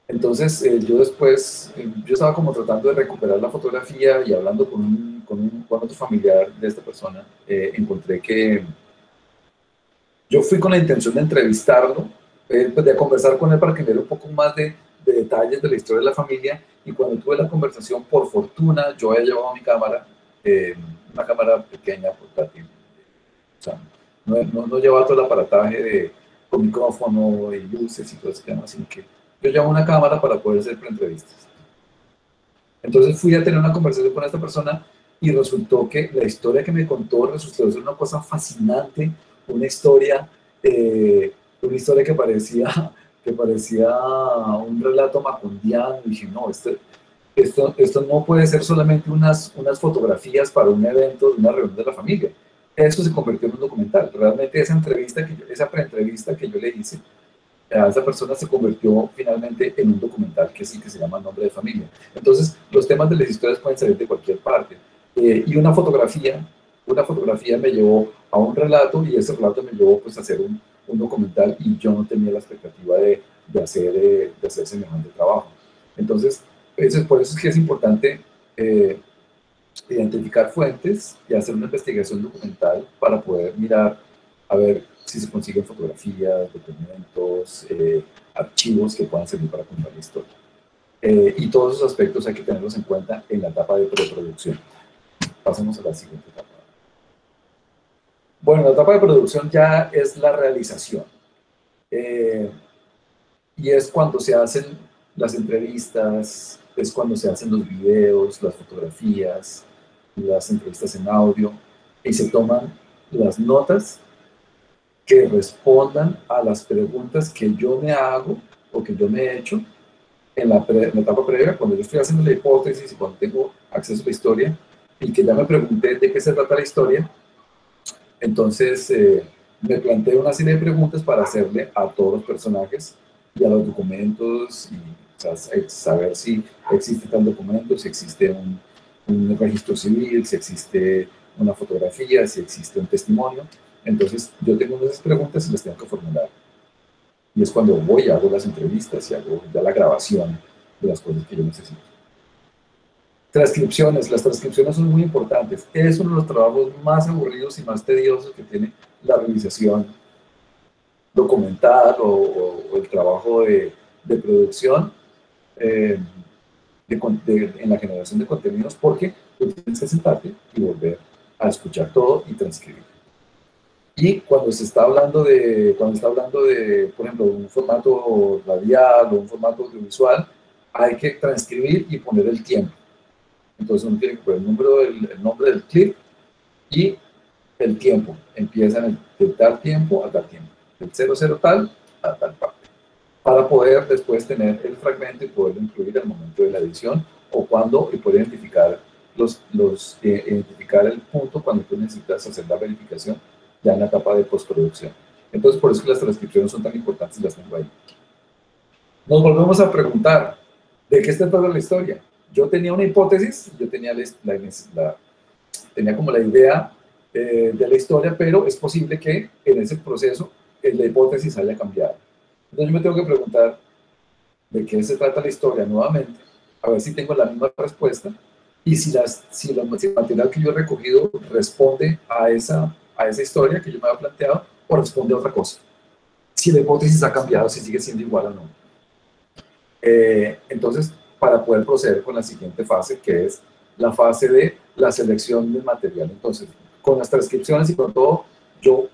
Entonces, yo después, yo estaba como tratando de recuperar la fotografía y hablando con otro familiar de esta persona, encontré que yo fui con la intención de entrevistarlo, pues de conversar con él para que me diera un poco más de detalles de la historia de la familia, y cuando tuve la conversación, por fortuna, yo había llevado mi cámara, una cámara pequeña, portátil, o sea, no llevaba todo el aparataje con micrófono y luces y todo ese tema, sino que yo llevaba una cámara para poder hacer preentrevistas. Entonces fui a tener una conversación con esta persona y resultó que la historia que me contó resultó ser una cosa fascinante, una historia, que parecía un relato macondiano. Y dije, no, esto no puede ser solamente unas fotografías para un evento, de una reunión de la familia. Eso se convirtió en un documental. Realmente esa preentrevista que yo le hice a esa persona se convirtió finalmente en un documental que sí, que se llama Nombre de Familia. Entonces, los temas de las historias pueden salir de cualquier parte. Y una fotografía me llevó a un relato, y ese relato me llevó pues a hacer un documental, y yo no tenía la expectativa de hacer semejante trabajo. Entonces, por eso es que es importante identificar fuentes y hacer una investigación documental para poder mirar, a ver si se consiguen fotografías, documentos, archivos que puedan servir para contar la historia. Y todos esos aspectos hay que tenerlos en cuenta en la etapa de preproducción. Pasemos a la siguiente etapa. Bueno, la etapa de producción ya es la realización. Y es cuando se hacen las entrevistas, es cuando se hacen los videos, las fotografías, las entrevistas en audio, y se toman las notas que respondan a las preguntas que yo me hago o que yo me he hecho en la etapa previa, cuando yo estoy haciendo la hipótesis y cuando tengo acceso a la historia, y que ya me pregunté de qué se trata la historia. Entonces me planteo una serie de preguntas para hacerle a todos los personajes y a los documentos, y o sea, saber si existe tal documento, si existe un registro civil, si existe una fotografía, si existe un testimonio. Entonces yo tengo esas preguntas y las tengo que formular. Y es cuando voy y hago las entrevistas y hago ya la grabación de las cosas que yo necesito. Transcripciones. Las transcripciones son muy importantes. Es uno de los trabajos más aburridos y más tediosos que tiene la realización documental o el trabajo de producción en la generación de contenidos, porque tú tienes que sentarte y volver a escuchar todo y transcribir. Y cuando se está hablando de, por ejemplo, un formato radial o un formato audiovisual, hay que transcribir y poner el tiempo. Entonces uno tiene que poner el nombre del clip y el tiempo. Empiezan de tal tiempo a tal tiempo, del 00 tal a tal parte, para poder después tener el fragmento y poderlo incluir al momento de la edición, o y poder identificar identificar el punto cuando tú necesitas hacer la verificación ya en la etapa de postproducción. Entonces, por eso que las transcripciones son tan importantes y las tengo ahí. Nos volvemos a preguntar, ¿de qué está toda la historia? Yo tenía una hipótesis, yo tenía como la idea de la historia, pero es posible que en ese proceso la hipótesis haya cambiado. Entonces yo me tengo que preguntar de qué se trata la historia nuevamente, a ver si tengo la misma respuesta, y si el material que yo he recogido responde a esa historia que yo me había planteado, o responde a otra cosa. Si la hipótesis ha cambiado, si sigue siendo igual o no. Entonces, para poder proceder con la siguiente fase, que es la fase de la selección del material. Entonces, con las transcripciones y con todo, yo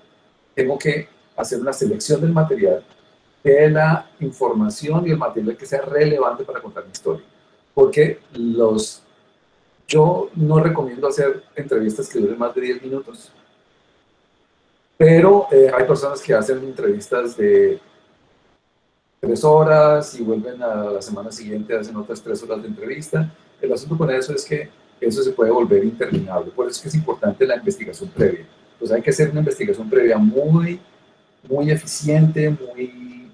tengo que hacer una selección del material, de la información y el material que sea relevante para contar mi historia. Porque yo no recomiendo hacer entrevistas que duren más de 10 minutos, pero hay personas que hacen entrevistas de 3 horas y vuelven a la semana siguiente, hacen otras 3 horas de entrevista. El asunto con eso es que eso se puede volver interminable. Por eso es que es importante la investigación previa. Pues hay que hacer una investigación previa muy eficiente, muy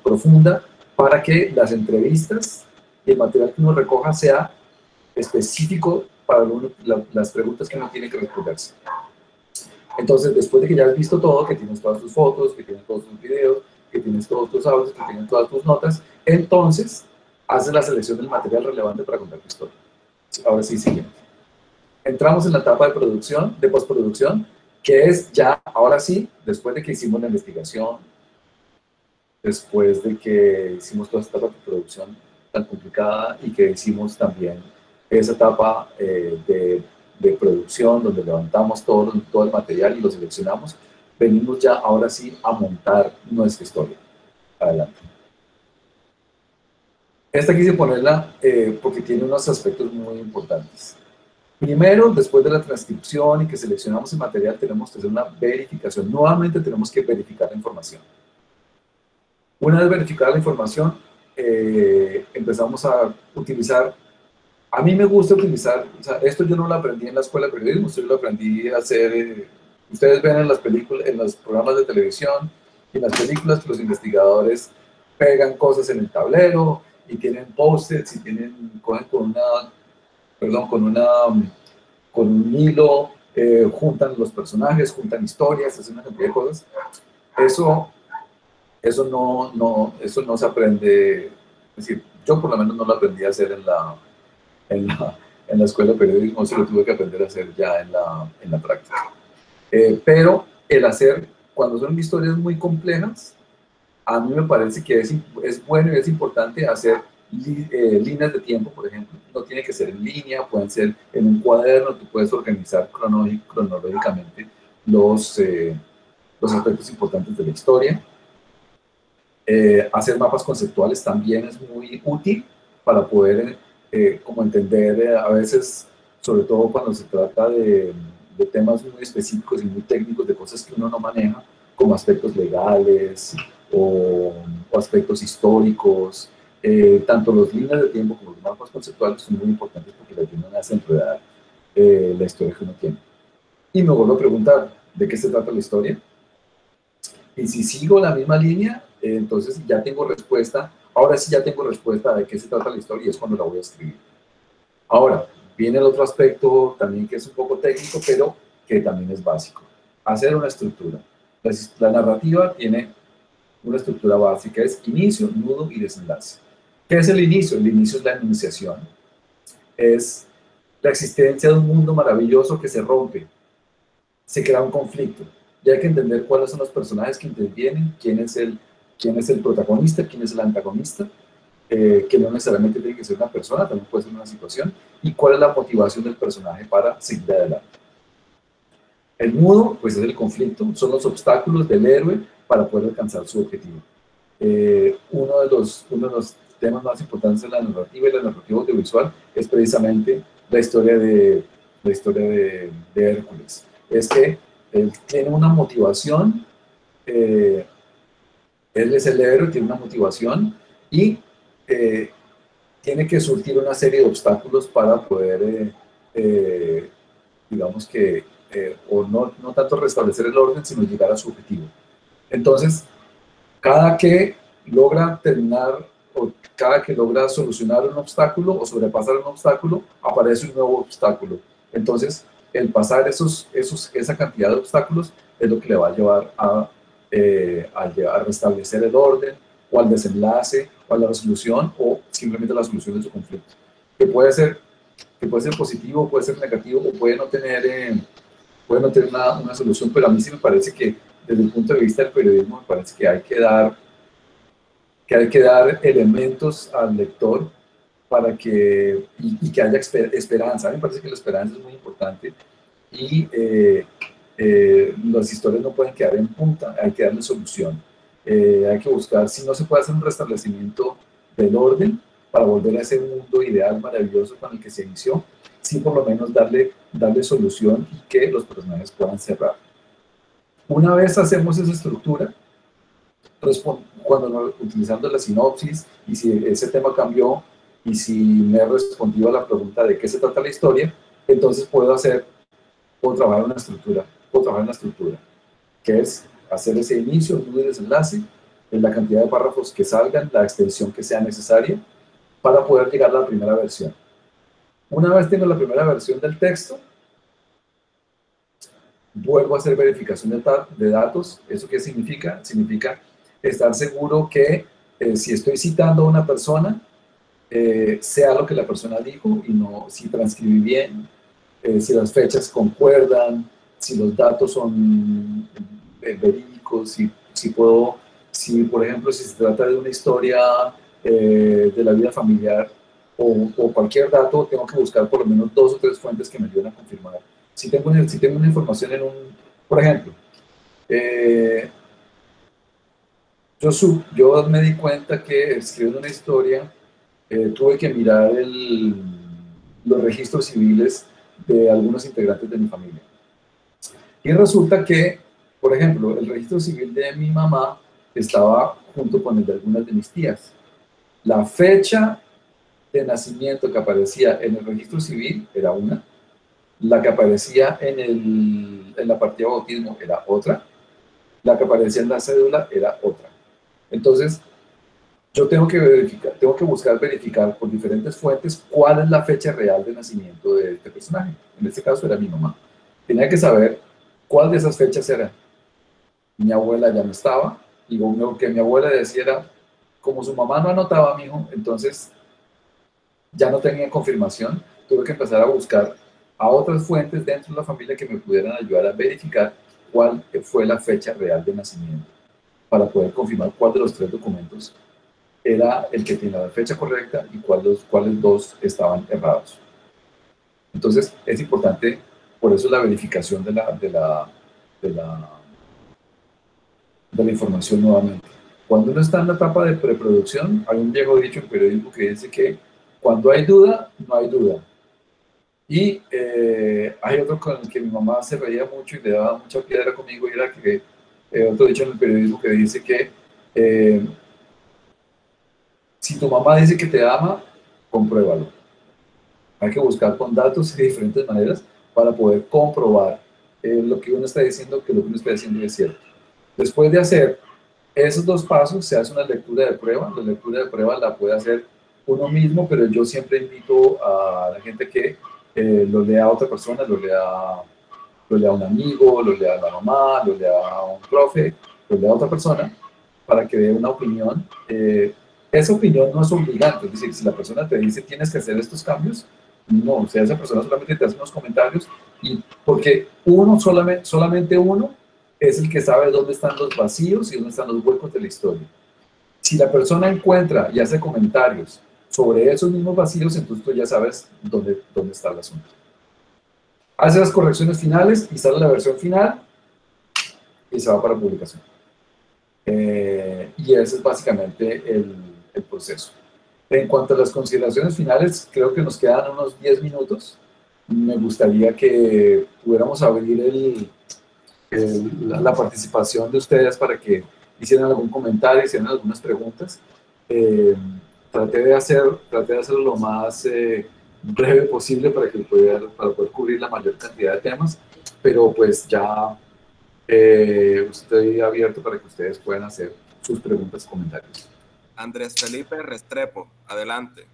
profunda, para que las entrevistas y el material que uno recoja sea específico para las preguntas que uno tiene que responderse. Entonces, después de que ya has visto todo, que tienes todas tus fotos, que tienes todos tus videos, que tienes todos tus audios, que tienes todas tus notas, entonces haces la selección del material relevante para contar tu historia. Ahora sí, siguiente. Entramos en la etapa de producción, de postproducción, que es ya, ahora sí, después de que hicimos la investigación, después de que hicimos toda esta etapa de producción tan complicada y que hicimos también esa etapa de producción donde levantamos todo el material y lo seleccionamos, venimos ya ahora sí a montar nuestra historia. Adelante. Esta quise ponerla porque tiene unos aspectos muy importantes. Primero, después de la transcripción y que seleccionamos el material, tenemos que hacer una verificación. Nuevamente tenemos que verificar la información. Una vez verificada la información, empezamos a utilizar, a mí me gusta utilizar, o sea, esto yo no lo aprendí en la escuela de periodismo, esto yo lo aprendí a hacer, ustedes ven en las películas, en los programas de televisión, y en las películas que los investigadores pegan cosas en el tablero, y tienen post-its, y cogen con un hilo, juntan los personajes, juntan historias, hacen una cantidad de cosas. Eso no se aprende, es decir, yo por lo menos no lo aprendí a hacer en la escuela de periodismo, eso lo tuve que aprender a hacer ya en la práctica. Pero el hacer, cuando son historias muy complejas, a mí me parece que es bueno y es importante hacer líneas de tiempo, por ejemplo. No tiene que ser en línea, pueden ser en un cuaderno, tú puedes organizar cronológicamente los aspectos importantes de la historia. Hacer mapas conceptuales también es muy útil para poder como entender a veces, sobre todo cuando se trata de temas muy específicos y muy técnicos, de cosas que uno no maneja, como aspectos legales o aspectos históricos. Tanto los líneas de tiempo como los mapas conceptuales son muy importantes porque le ayudan a desenredar la historia que uno tiene. Y me vuelvo a preguntar, ¿de qué se trata la historia? Y si sigo la misma línea, entonces ya tengo respuesta. Ahora sí ya tengo respuesta de qué se trata la historia y es cuando la voy a escribir. Ahora, viene el otro aspecto también que es un poco técnico, pero que también es básico. Hacer una estructura. La narrativa tiene una estructura básica, es inicio, nudo y desenlace. ¿Qué es el inicio? El inicio es la enunciación. Es la existencia de un mundo maravilloso que se rompe. Se crea un conflicto. Y hay que entender cuáles son los personajes que intervienen, quién es el protagonista, quién es el antagonista, que no necesariamente tiene que ser una persona, también puede ser una situación, y cuál es la motivación del personaje para seguir adelante. El nudo, pues es el conflicto, son los obstáculos del héroe para poder alcanzar su objetivo. Uno de los temas más importantes de la narrativa y la narrativa audiovisual es precisamente la historia de Hércules. Es que él tiene una motivación, él es el héroe, tiene una motivación y tiene que surtir una serie de obstáculos para poder, digamos que, o no tanto restablecer el orden, sino llegar a su objetivo. Entonces, cada que logra terminar o cada que logra solucionar un obstáculo o sobrepasar un obstáculo, aparece un nuevo obstáculo. Entonces, el pasar esa cantidad de obstáculos es lo que le va a llevar a restablecer el orden o al desenlace o a la resolución o simplemente a la solución de su conflicto. Que puede ser positivo, puede ser negativo o puede no tener una solución, pero a mí sí me parece que desde el punto de vista del periodismo me parece que hay que dar elementos al lector para que haya esperanza. A mí me parece que la esperanza es muy importante y las historias no pueden quedar en punta, hay que darle solución. Hay que buscar, si no se puede hacer un restablecimiento del orden para volver a ese mundo ideal maravilloso con el que se inició, sí por lo menos darle solución y que los personajes puedan cerrar. Una vez hacemos esa estructura, utilizando la sinopsis, y si ese tema cambió, y si me he respondido a la pregunta de qué se trata la historia, entonces puedo trabajar una estructura, que es hacer ese inicio, nudo y desenlace, en la cantidad de párrafos que salgan, la extensión que sea necesaria, para poder llegar a la primera versión. Una vez tengo la primera versión del texto, vuelvo a hacer verificación de datos. ¿Eso qué significa? Significa estar seguro que si estoy citando a una persona, sea lo que la persona dijo y no si transcribí bien, si las fechas concuerdan, si los datos son verídicos, si puedo, si por ejemplo si se trata de una historia de la vida familiar o cualquier dato, tengo que buscar por lo menos 2 o 3 fuentes que me ayuden a confirmar. Si tengo una información en un, por ejemplo, eh, yo me di cuenta que escribiendo una historia tuve que mirar los registros civiles de algunos integrantes de mi familia. Y resulta que, por ejemplo, el registro civil de mi mamá estaba junto con el de algunas de mis tías. La fecha de nacimiento que aparecía en el registro civil era una, la que aparecía en la partida de bautismo era otra, la que aparecía en la cédula era otra. Entonces, yo tengo que verificar, tengo que buscar verificar por diferentes fuentes cuál es la fecha real de nacimiento de este personaje. En este caso era mi mamá. Tenía que saber cuál de esas fechas era. Mi abuela ya no estaba, y lo que mi abuela decía era, como su mamá no anotaba a mi hijo, entonces ya no tenía confirmación, tuve que empezar a buscar a otras fuentes dentro de la familia que me pudieran ayudar a verificar cuál fue la fecha real de nacimiento, para poder confirmar cuál de los 3 documentos era el que tenía la fecha correcta y cuáles 2 estaban errados. Entonces, es importante, por eso la verificación de la información nuevamente. Cuando uno está en la etapa de preproducción, hay un viejo dicho en periodismo que dice que cuando hay duda, no hay duda. Y hay otro con el que mi mamá se reía mucho y le daba mucha piedra conmigo, y era que otro dicho en el periodismo que dice que si tu mamá dice que te ama, compruébalo. Hay que buscar con datos de diferentes maneras para poder comprobar lo que uno está diciendo, que lo que uno está diciendo es cierto. Después de hacer esos 2 pasos, se hace una lectura de prueba. La lectura de prueba la puede hacer uno mismo, pero yo siempre invito a la gente que lo lea a otra persona, lo lea a un amigo, lo lea a la mamá, lo lea a un profe, lo lea a otra persona, para que dé una opinión. Esa opinión no es obligante, es decir, si la persona te dice tienes que hacer estos cambios, no, o sea, esa persona solamente te hace unos comentarios, y porque solamente uno es el que sabe dónde están los vacíos y dónde están los huecos de la historia. Si la persona encuentra y hace comentarios sobre esos mismos vacíos, entonces tú ya sabes dónde está el asunto. Hace las correcciones finales y sale la versión final y se va para publicación. Y ese es básicamente el proceso. En cuanto a las consideraciones finales, creo que nos quedan unos 10 minutos. Me gustaría que pudiéramos abrir la participación de ustedes para que hicieran algún comentario, hicieran algunas preguntas. Traté de hacerlo lo más breve posible para poder cubrir la mayor cantidad de temas, pero pues ya estoy abierto para que ustedes puedan hacer sus preguntas y comentarios. Andrés Felipe Restrepo, adelante.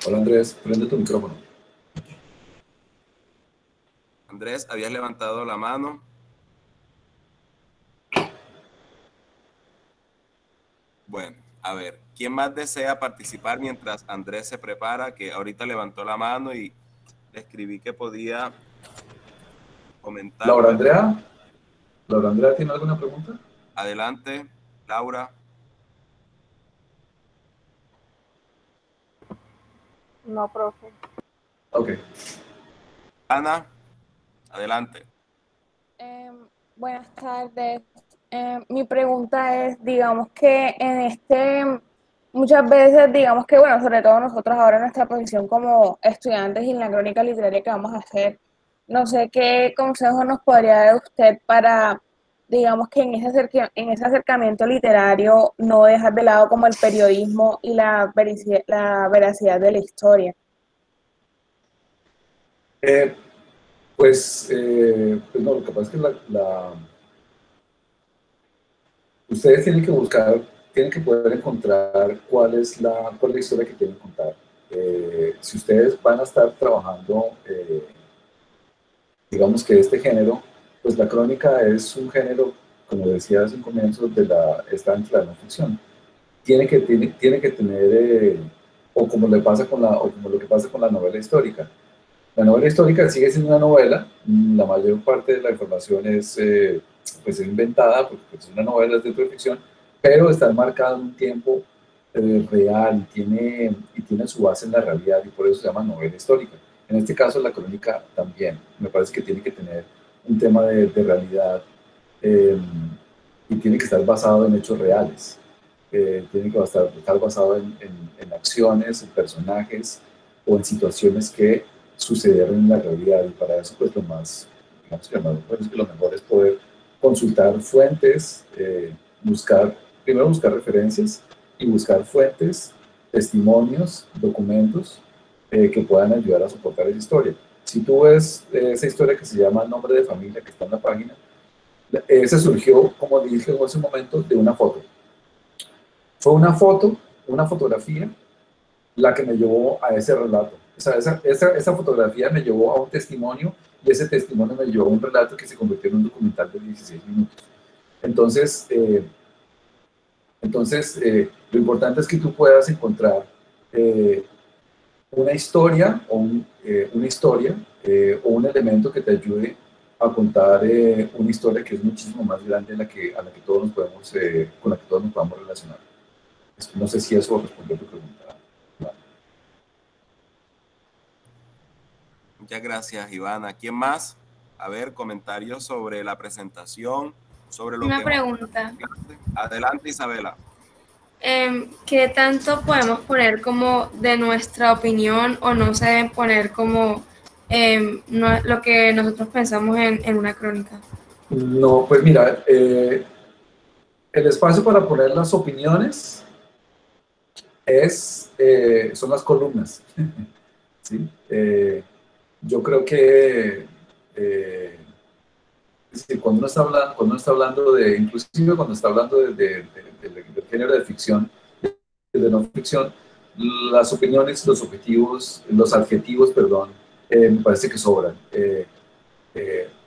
Hola Andrés, prende tu micrófono. Andrés, habías levantado la mano. Bueno, a ver, ¿quién más desea participar mientras Andrés se prepara? Que ahorita levantó la mano y le escribí que podía comentar. Laura Andrea, ¿tiene alguna pregunta? Adelante, Laura. No, profe. Ok. Ana, adelante. Buenas tardes. Mi pregunta es, digamos que muchas veces, digamos que, bueno, sobre todo nosotros ahora en nuestra posición como estudiantes y en la crónica literaria que vamos a hacer, no sé qué consejo nos podría dar usted para, digamos que en ese acercamiento literario no dejar de lado como el periodismo y la veracidad de la historia. Pues no, lo que pasa es que ustedes tienen que poder encontrar cuál es la historia que quieren contar. si ustedes van a estar trabajando, digamos que este género, pues la crónica es un género, como decía hace un comienzo, está entre la no ficción. Tiene que tener, o como le pasa con o como lo que pasa con la novela histórica. La novela histórica sigue siendo una novela, la mayor parte de la información pues es inventada, porque pues, es una novela, es dentro de ficción, pero está enmarcada en un tiempo real y tiene su base en la realidad y por eso se llama novela histórica. En este caso la crónica también, me parece que tiene que tener un tema de realidad eh, y tiene que estar basado en hechos reales, tiene que estar basado en acciones, en personajes o en situaciones que sucedieron en la realidad y para eso pues digamos que lo mejor es poder consultar fuentes, primero buscar referencias y buscar fuentes, testimonios, documentos que puedan ayudar a soportar esa historia. Si tú ves esa historia que se llama Nombre de Familia, que está en la página, esa surgió, como dije en ese momento, de una foto. Fue una fotografía, la que me llevó a ese relato. O sea, esa fotografía me llevó a un testimonio y ese testimonio me llevó a un relato que se convirtió en un documental de 16 minutos. Entonces, lo importante es que tú puedas encontrar una historia o un elemento que te ayude a contar una historia que es muchísimo más grande a la que todos nos podemos, con la que todos nos podamos relacionar. No sé si eso respondió a tu pregunta. Vale. Muchas gracias, Ivana. ¿Quién más? A ver, comentarios sobre la presentación, sobre lo Una que... pregunta. Adelante, Isabela. ¿Qué tanto podemos poner como de nuestra opinión o no se deben poner como lo que nosotros pensamos en una crónica? No, pues mira, el espacio para poner las opiniones son las columnas. ¿Sí? Yo creo que es decir, cuando uno está hablando inclusive cuando está hablando del género de ficción, de no ficción, las opiniones, los objetivos, los adjetivos, perdón, me parece que sobran.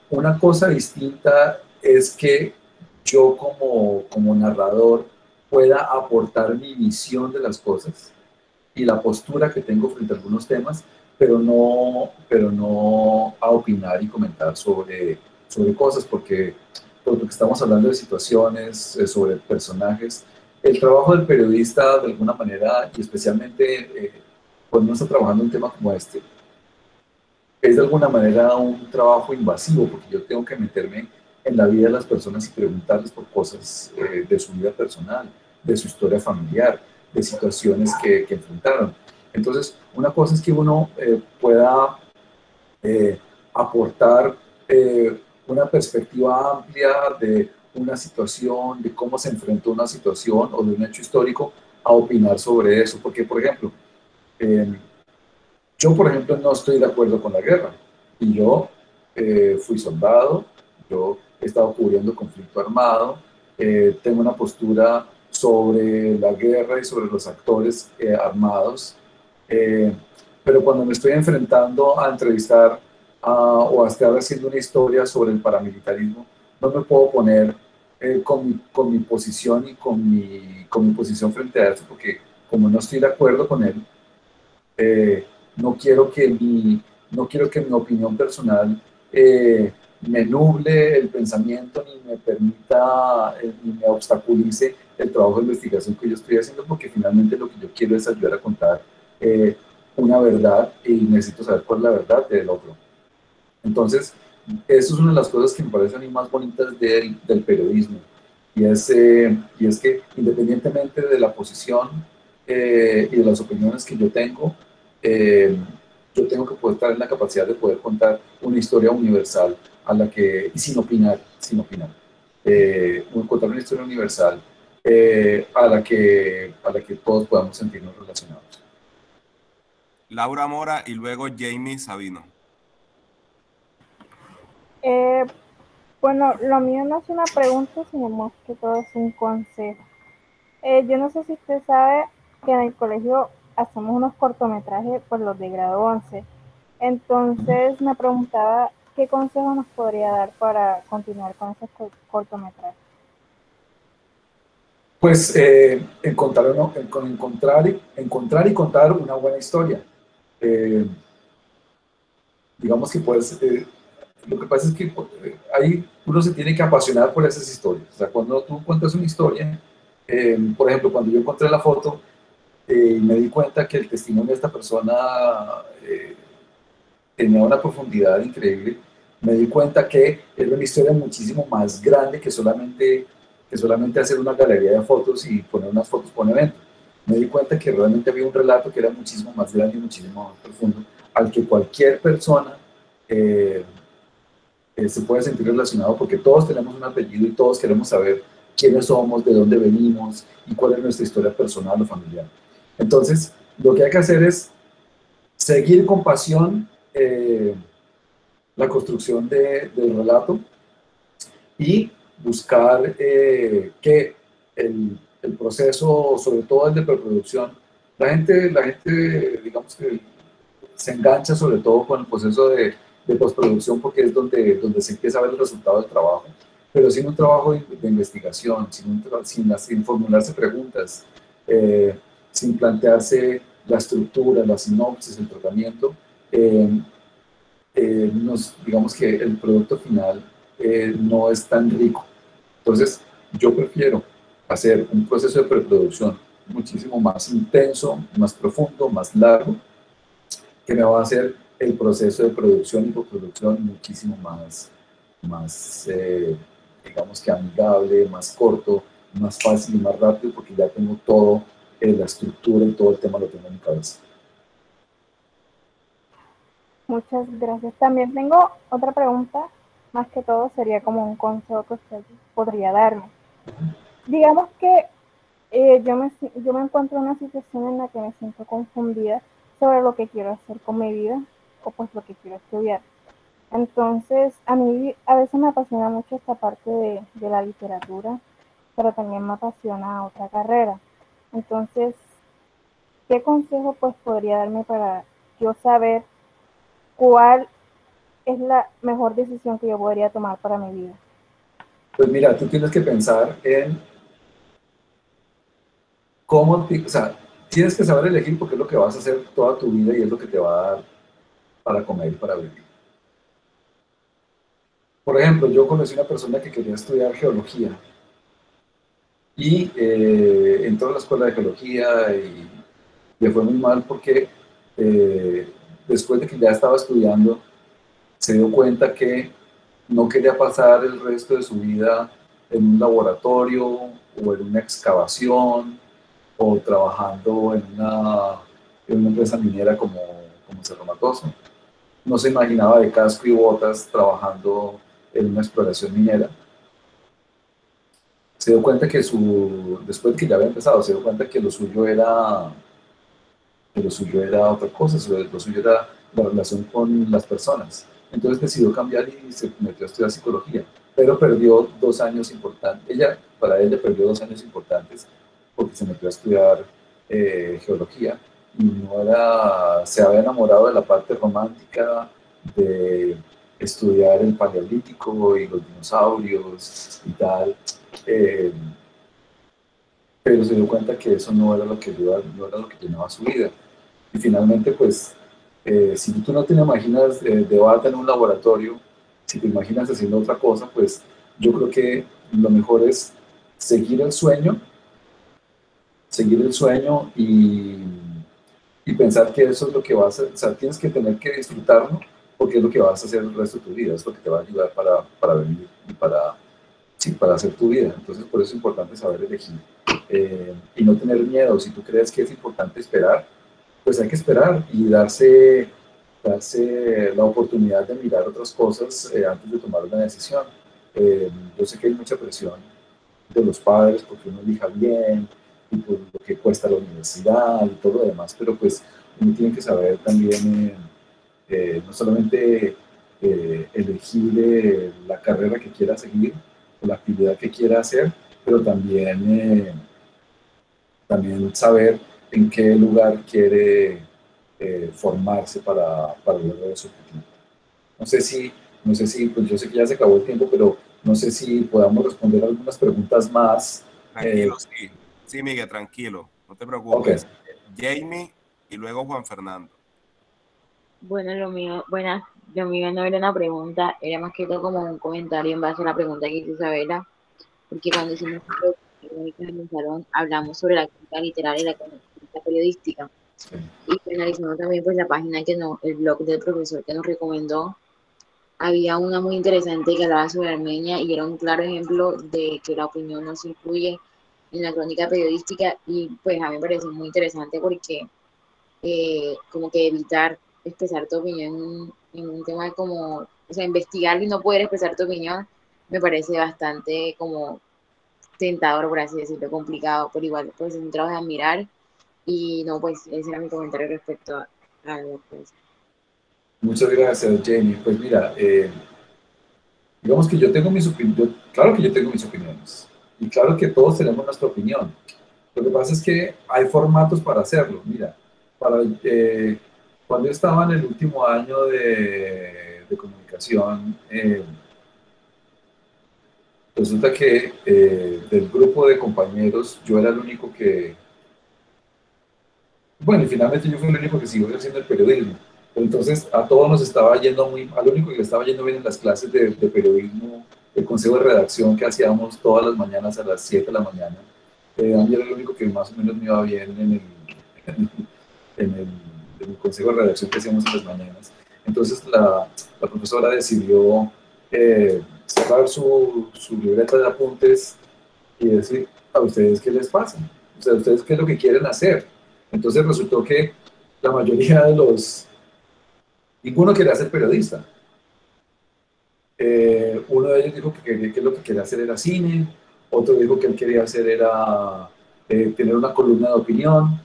Una cosa distinta es que yo como narrador pueda aportar mi visión de las cosas y la postura que tengo frente a algunos temas, pero no a opinar y comentar sobre cosas, porque estamos hablando de situaciones, sobre personajes. El trabajo del periodista, de alguna manera, y especialmente cuando uno está trabajando un tema como este, es de alguna manera un trabajo invasivo, porque yo tengo que meterme en la vida de las personas y preguntarles por cosas de su vida personal, de su historia familiar, de situaciones que enfrentaron. Entonces, una cosa es que uno pueda aportar una perspectiva amplia de una situación, de cómo se enfrentó una situación o de un hecho histórico, a opinar sobre eso. Porque, por ejemplo, eh, yo, por ejemplo, no estoy de acuerdo con la guerra. Y yo fui soldado, yo he estado cubriendo conflicto armado, tengo una postura sobre la guerra y sobre los actores armados. eh, pero cuando me estoy enfrentando a entrevistar o a estar haciendo una historia sobre el paramilitarismo, no me puedo poner con mi posición y con mi posición frente a eso, porque como no estoy de acuerdo con él, eh, no quiero que no quiero que mi opinión personal me nuble el pensamiento ni me permita, ni me obstaculice el trabajo de investigación que yo estoy haciendo, porque finalmente lo que yo quiero es ayudar a contar eh, una verdad y necesito saber cuál es la verdad del otro. Entonces, eso es una de las cosas que me parecen a mí más bonitas del periodismo, y es que independientemente de la posición y de las opiniones que eh, yo tengo que poder estar en la capacidad de poder contar una historia universal y sin opinar, contar una historia universal a la que todos podamos sentirnos relacionados. Laura Mora y luego Jamie Sabino. Bueno, lo mío no es una pregunta, sino más que todo es un consejo. Yo no sé si usted sabe que en el colegio hacemos unos cortometrajes por los de grado 11. Entonces me preguntaba qué consejo nos podría dar para continuar con esos cortometrajes. Pues encontrar y contar una buena historia. Digamos que pues, lo que pasa es que ahí uno se tiene que apasionar por esas historias. O sea, cuando tú cuentas una historia, por ejemplo, cuando yo encontré la foto, me di cuenta que el testimonio de esta persona tenía una profundidad increíble. Me di cuenta que era una historia muchísimo más grande que solamente hacer una galería de fotos y poner unas fotos por un evento. Me di cuenta que realmente había un relato que era muchísimo más grande y muchísimo más profundo, al que cualquier persona se puede sentir relacionado, porque todos tenemos un apellido y todos queremos saber quiénes somos, de dónde venimos y cuál es nuestra historia personal o familiar. Entonces, lo que hay que hacer es seguir con pasión la construcción del relato y buscar que el proceso, sobre todo el de preproducción, la gente, digamos que se engancha sobre todo con el proceso de postproducción, porque es donde se empieza a ver el resultado del trabajo. Pero sin un trabajo de investigación, sin formularse preguntas, sin plantearse la estructura, la sinopsis, el tratamiento, digamos que el producto final no es tan rico. Entonces, yo prefiero hacer un proceso de preproducción muchísimo más intenso, más profundo, más largo, que me va a hacer el proceso de producción y postproducción muchísimo más digamos que amigable, más corto, más fácil y más rápido, porque ya tengo todo, la estructura y todo el tema lo tengo en mi cabeza. Muchas gracias. También tengo otra pregunta, más que todo sería como un consejo que usted podría darme. Digamos que yo me encuentro en una situación en la que me siento confundida sobre lo que quiero hacer con mi vida o pues lo que quiero estudiar. Entonces, a mí a veces me apasiona mucho esta parte de la literatura, pero también me apasiona otra carrera. Entonces, ¿qué consejo pues podría darme para yo saber cuál es la mejor decisión que yo podría tomar para mi vida? Pues mira, tú tienes que pensar en cómo, o sea, tienes que saber elegir porque es lo que vas a hacer toda tu vida y es lo que te va a dar para comer y para vivir. Por ejemplo, yo conocí una persona que quería estudiar geología y entró a la escuela de geología y le fue muy mal porque después de que ya estaba estudiando, se dio cuenta que no quería pasar el resto de su vida en un laboratorio o en una excavación o trabajando en una empresa minera como Cerro Matoso. No se imaginaba de casco y botas trabajando en una exploración minera. Se dio cuenta que después de que ya había empezado, se dio cuenta que lo suyo era otra cosa, lo suyo era la relación con las personas. Entonces decidió cambiar y se metió a estudiar psicología, pero perdió 2 años importantes. Para ella perdió 2 años importantes porque se metió a estudiar geología y se había enamorado de la parte romántica de estudiar el paleolítico y los dinosaurios y tal, pero se dio cuenta que eso no era lo que llenaba su vida. Y finalmente, pues, si tú no te imaginas de bata en un laboratorio, si te imaginas haciendo otra cosa, pues yo creo que lo mejor es seguir el sueño y pensar que eso es lo que vas a hacer. O sea, tienes que tener que disfrutarlo porque es lo que vas a hacer el resto de tu vida, es lo que te va a ayudar para vivir y para hacer tu vida. Entonces, por eso es importante saber elegir y no tener miedo. Si tú crees que es importante esperar, pues hay que esperar y darse la oportunidad de mirar otras cosas antes de tomar una decisión. Yo sé que hay mucha presión de los padres porque uno elija bien y por lo que cuesta la universidad y todo lo demás, pero pues uno tiene que saber también no solamente elegir la carrera que quiera seguir o la actividad que quiera hacer, pero también saber en qué lugar quiere formarse para lograr su objetivo. No sé si, pues yo sé que ya se acabó el tiempo, pero no sé si podamos responder algunas preguntas más. Tranquilo, sí. Sí, Miguel, tranquilo. No te Ok, preocupes. Jamie y luego Juan Fernando. Bueno, lo mío no era una pregunta, era más que todo como un comentario en base a la pregunta que hizo Isabela, porque cuando hicimos crónicas en el salón hablamos sobre la crítica literaria y la crítica periodística. sí. Y analizando también pues la página el blog del profesor que nos recomendó, había una muy interesante que hablaba sobre Armenia y era un claro ejemplo de que la opinión no se incluye en la crónica periodística y pues a mí me pareció muy interesante porque como que evitar expresar tu opinión en un tema como, o sea, investigar y no poder expresar tu opinión me parece bastante como tentador, por así decirlo, complicado, pero igual pues es un trabajo de admirar y no, pues ese era mi comentario respecto a la prensa. Muchas gracias, Jamie. Pues mira, digamos que yo tengo mis opiniones, claro que yo tengo mis opiniones, y claro que todos tenemos nuestra opinión. Lo que pasa es que hay formatos para hacerlo. Mira, para, cuando yo estaba en el último año de comunicación, resulta que del grupo de compañeros yo era el único que, bueno, y finalmente yo fui el único que siguió ejerciendo el periodismo. Pero entonces a todos nos estaba yendo muy, al único que le estaba yendo bien en las clases de periodismo, el consejo de redacción que hacíamos todas las mañanas a las 7 de la mañana. A mí era el único que más o menos me iba bien en el consejo de redacción que hacíamos en las mañanas. Entonces la profesora decidió cerrar su libreta de apuntes y decir, a ustedes qué les pasa, o sea, ustedes qué es lo que quieren hacer. Entonces resultó que la mayoría ninguno quería ser periodista. Uno de ellos dijo que lo que quería hacer era cine, otro dijo que él quería hacer era tener una columna de opinión,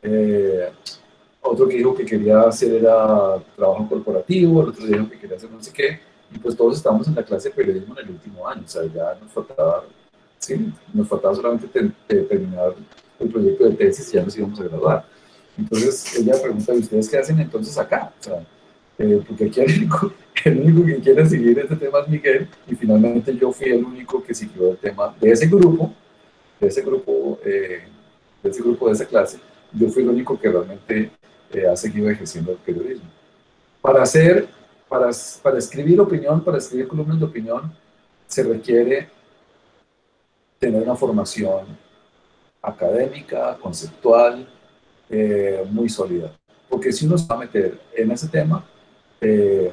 eh, otro que dijo que quería hacer era trabajo corporativo, el otro dijo que quería hacer no sé qué, y pues todos estábamos en la clase de periodismo en el último año, o sea, ya nos faltaba, sí, nos faltaba solamente terminar el proyecto de tesis y ya nos íbamos a graduar. Entonces ella pregunta, ¿y ustedes qué hacen entonces acá? O sea, porque aquí el único que quiere seguir este tema es Miguel, y finalmente yo fui el único que siguió el tema de ese grupo, de ese grupo, de esa clase, yo fui el único que realmente ha seguido ejerciendo el periodismo. Para hacer, para escribir opinión, para escribir columnas de opinión, se requiere tener una formación académica, conceptual, muy sólida. Porque si uno se va a meter en ese tema, eh,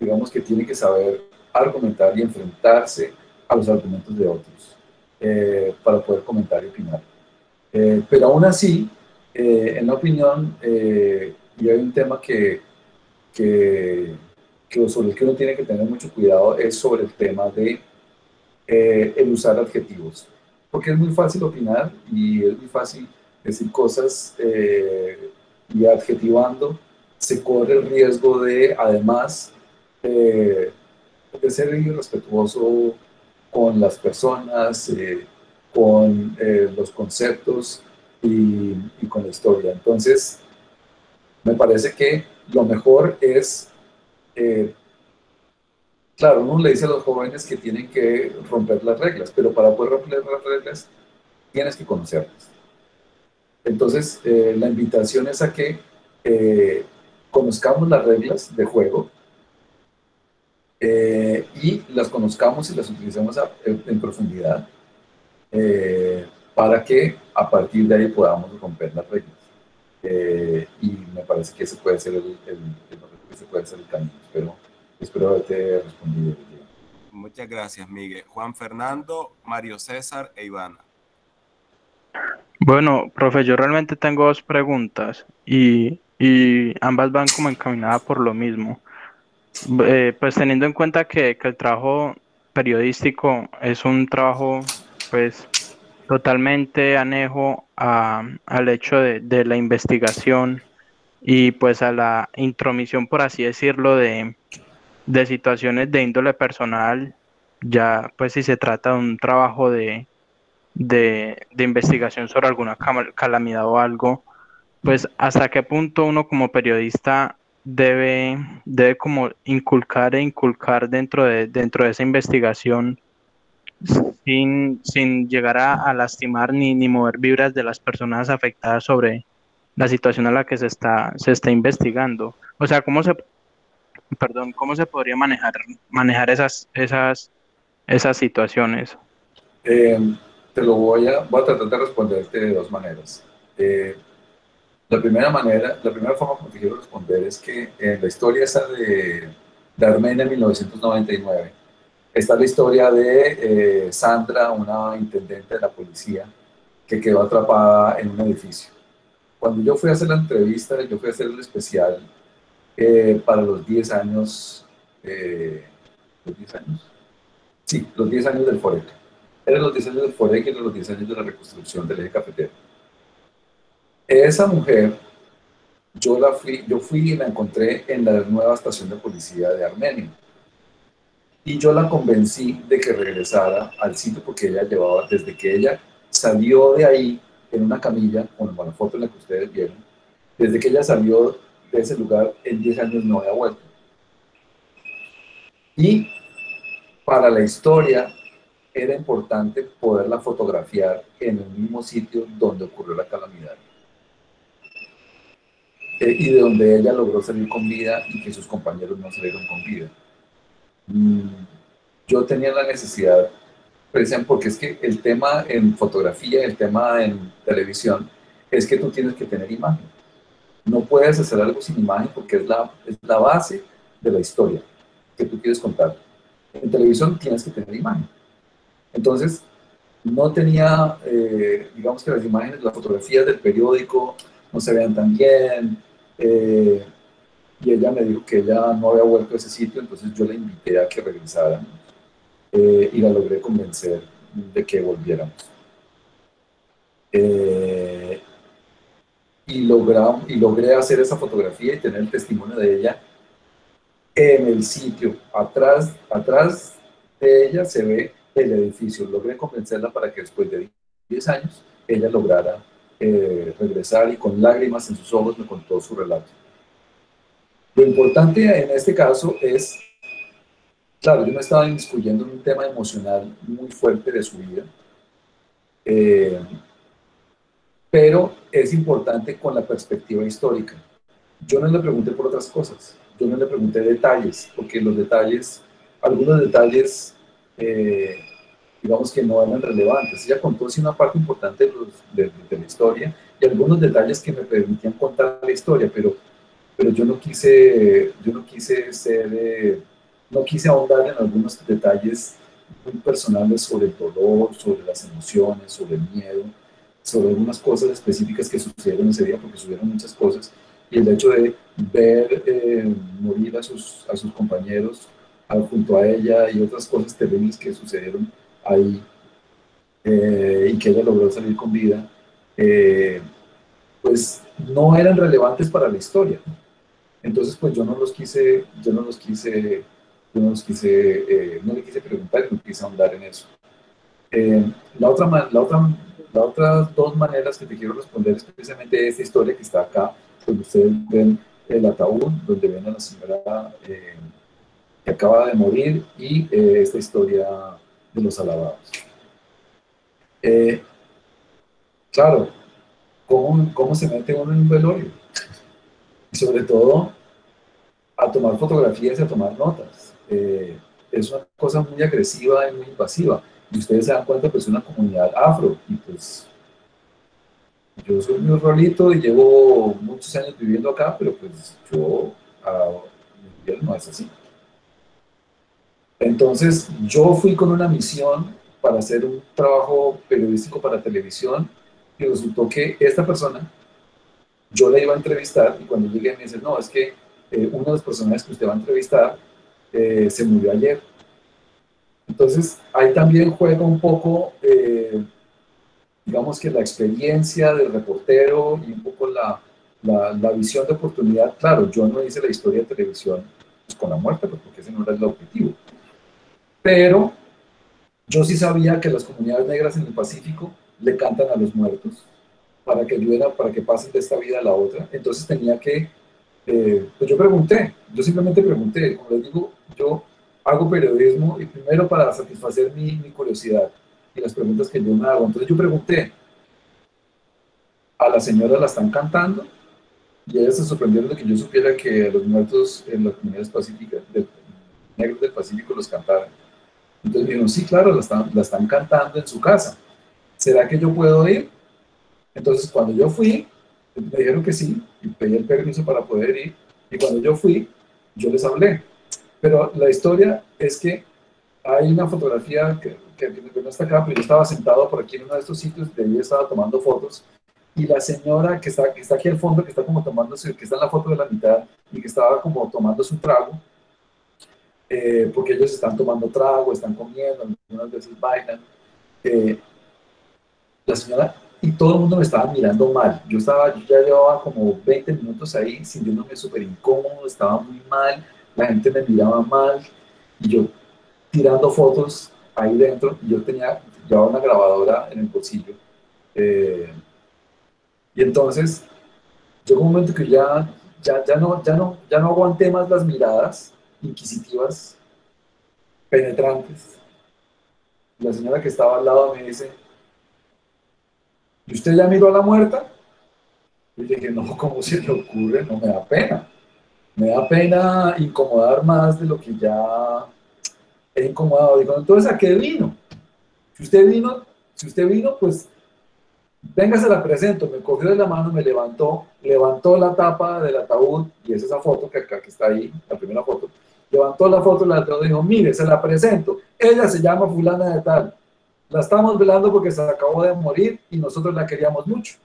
digamos que tiene que saber argumentar y enfrentarse a los argumentos de otros para poder comentar y opinar. Pero aún así, en la opinión, y hay un tema que sobre el que uno tiene que tener mucho cuidado, es sobre el tema de el usar adjetivos. Porque es muy fácil opinar y es muy fácil decir cosas y adjetivando se corre el riesgo de, además, eh, de ser irrespetuoso con las personas, con los conceptos y con la historia. Entonces, me parece que lo mejor es, eh, claro, uno le dice a los jóvenes que tienen que romper las reglas, pero para poder romper las reglas tienes que conocerlas. Entonces, la invitación es a que conozcamos las reglas de juego y las conozcamos y las utilicemos en profundidad para que a partir de ahí podamos romper las reglas. Y me parece que ese puede ser ese puede ser el camino. Espero haberte respondido. Muchas gracias, Miguel. Juan Fernando, Mario César e Ivana. Bueno, profe, yo realmente tengo dos preguntas y ambas van como encaminadas por lo mismo. Pues teniendo en cuenta que el trabajo periodístico es un trabajo pues totalmente anejo al hecho de la investigación y pues a la intromisión, por así decirlo, de situaciones de índole personal, ya pues si se trata de un trabajo de investigación sobre alguna calamidad o algo, pues hasta qué punto uno como periodista debe como inculcar dentro de esa investigación sin llegar a lastimar ni mover vibras de las personas afectadas sobre la situación a la que se está investigando. O sea, ¿cómo se podría manejar esas situaciones? Voy a tratar de responderte de dos maneras. La primera forma como te quiero responder es que en la historia esa de Armenia en 1999, está la historia de Sandra, una intendente de la policía, que quedó atrapada en un edificio. Cuando yo fui a hacer la entrevista, yo fui a hacer el especial para los 10 años, ¿los 10 años? Sí, los 10 años del Foreca. Eran los 10 años del Foreca y eran los 10 años de la reconstrucción del eje cafetero. Esa mujer, yo fui y la encontré en la nueva estación de policía de Armenia. Y yo la convencí de que regresara al sitio porque ella llevaba, desde que ella salió de ahí en una camilla, con la foto en la que ustedes vieron, desde que ella salió de ese lugar, en 10 años no había vuelto. Y para la historia era importante poderla fotografiar en el mismo sitio donde ocurrió la calamidad. Y de donde ella logró salir con vida y que sus compañeros no salieron con vida. Yo tenía la necesidad, precisamente porque es que el tema en fotografía, el tema en televisión, es que tú tienes que tener imagen. No puedes hacer algo sin imagen porque es la base de la historia que tú quieres contar. En televisión tienes que tener imagen. Entonces, no tenía, digamos que las imágenes, las fotografías del periódico no se vean tan bien, y ella me dijo que ella no había vuelto a ese sitio, entonces yo la invité a que regresara y la logré convencer de que volviéramos. Y logré hacer esa fotografía y tener el testimonio de ella en el sitio. Atrás de ella se ve el edificio. Logré convencerla para que después de 10 años ella lograra regresar y con lágrimas en sus ojos me contó su relato. Lo importante en este caso es, claro, yo me estaba inmiscuyendo en un tema emocional muy fuerte de su vida, pero es importante con la perspectiva histórica. Yo no le pregunté por otras cosas, yo no le pregunté detalles, porque los detalles, algunos detalles, digamos que no eran relevantes. Ella contó sí una parte importante de la historia y algunos detalles que me permitían contar la historia, pero yo no quise ahondar en algunos detalles muy personales sobre el dolor, sobre las emociones, sobre el miedo, sobre algunas cosas específicas que sucedieron ese día, porque sucedieron muchas cosas, y el hecho de ver morir a sus compañeros junto a ella y otras cosas terribles que sucedieron ahí, y que ella logró salir con vida, pues no eran relevantes para la historia. Entonces, pues no le quise preguntar y no quise ahondar en eso. Las otras dos maneras que te quiero responder es precisamente esta historia que está acá, donde ustedes ven el ataúd, donde ven a la señora que acaba de morir, y esta historia de los alabados. Claro, ¿cómo se mete uno en un velorio? Y sobre todo, a tomar fotografías y a tomar notas. Es una cosa muy agresiva y muy invasiva. Y ustedes se dan cuenta que es una comunidad afro. Y pues, yo soy muy rolito y llevo muchos años viviendo acá, pero pues no es así. Entonces, yo fui con una misión para hacer un trabajo periodístico para televisión y resultó que esta persona, yo la iba a entrevistar y cuando llegué me dice, no, es que uno de los personajes que usted va a entrevistar se murió ayer. Entonces, ahí también juega un poco, digamos que la experiencia del reportero y un poco la visión de oportunidad. Claro, yo no hice la historia de televisión pues, con la muerte, pues, porque ese no era el objetivo. Pero Yo sí sabía que las comunidades negras en el Pacífico le cantan a los muertos para que ayuden, para que pasen de esta vida a la otra. Entonces tenía que, pues yo pregunté, yo simplemente pregunté, como les digo, yo hago periodismo y primero para satisfacer mi curiosidad y las preguntas que yo me hago. Entonces yo pregunté, a la señora la están cantando y ella se sorprendió de que yo supiera que a los muertos en las comunidades pacíficas, negros del Pacífico los cantaran. Entonces me dijeron, sí, claro, la están cantando en su casa. ¿Será que yo puedo ir? Entonces cuando yo fui, me dijeron que sí, y pedí el permiso para poder ir, y cuando yo fui, yo les hablé. Pero la historia es que hay una fotografía que no está acá, pero yo estaba sentado por aquí en uno de estos sitios, de ahí estaba tomando fotos, y la señora que está aquí al fondo, que está como tomándose, que está en la foto de la mitad, y que estaba como tomándose un trago, porque ellos están tomando trago, están comiendo, algunas veces bailan. La señora y todo el mundo me estaba mirando mal. Yo ya llevaba como 20 minutos ahí sintiéndome súper incómodo, estaba muy mal, la gente me miraba mal y yo tirando fotos ahí dentro y yo llevaba una grabadora en el bolsillo. Eh, y entonces llegó un momento que ya no aguanté más las miradas inquisitivas, penetrantes. La señora que estaba al lado me dice, ¿y usted ya miró a la muerta? Y le dije, no, ¿cómo se le ocurre? No me da pena. Me da pena incomodar más de lo que ya he incomodado. Digo, entonces, ¿a qué vino? Si usted vino, si usted vino, pues venga, se la presento. Me cogió de la mano, me levantó la tapa del ataúd, y es esa foto que acá que está ahí, la primera foto. Levantó la foto del ataúd y dijo, mire, se la presento. Ella se llama fulana de tal. La estamos velando porque se acabó de morir y nosotros la queríamos mucho.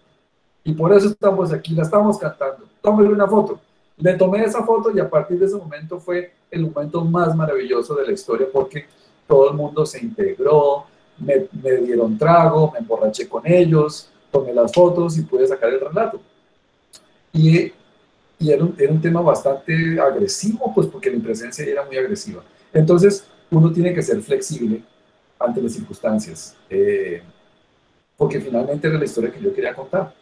Y por eso estamos aquí, la estamos cantando. Tómele una foto. Le tomé esa foto y a partir de ese momento fue el momento más maravilloso de la historia porque todo el mundo se integró, me dieron trago, me emborraché con ellos, tomé las fotos y pude sacar el relato. Y, era un tema bastante agresivo, pues porque mi presencia era muy agresiva. Entonces, uno tiene que ser flexible ante las circunstancias, porque finalmente era la historia que yo quería contar.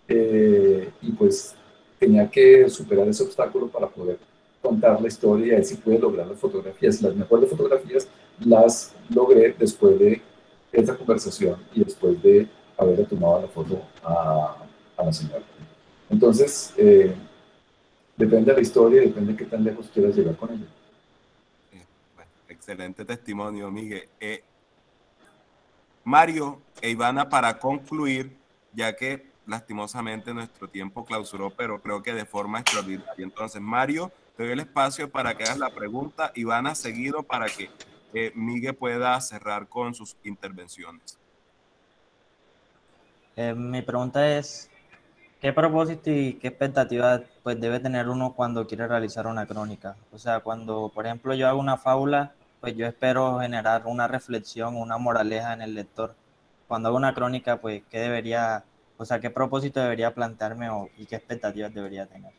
Y pues tenía que superar ese obstáculo para poder contar la historia y a ver si pude lograr las fotografías. Las mejores fotografías las logré después de esa conversación y después de haberle tomado la foto a la señora. Entonces, depende de la historia y depende de qué tan lejos quieras llegar con ella. Bueno, excelente testimonio, Miguel. Mario e Ivana, para concluir, ya que lastimosamente nuestro tiempo clausuró, pero creo que de forma extraordinaria. Entonces, Mario, te doy el espacio para que hagas la pregunta. Ivana, seguido para que Miguel pueda cerrar con sus intervenciones. Mi pregunta es, ¿qué propósito y qué expectativas pues, debe tener uno cuando quiere realizar una crónica? O sea, cuando, por ejemplo, yo hago una fábula, pues yo espero generar una reflexión, una moraleja en el lector. Cuando hago una crónica, pues, ¿qué propósito debería plantearme y qué expectativas debería tener?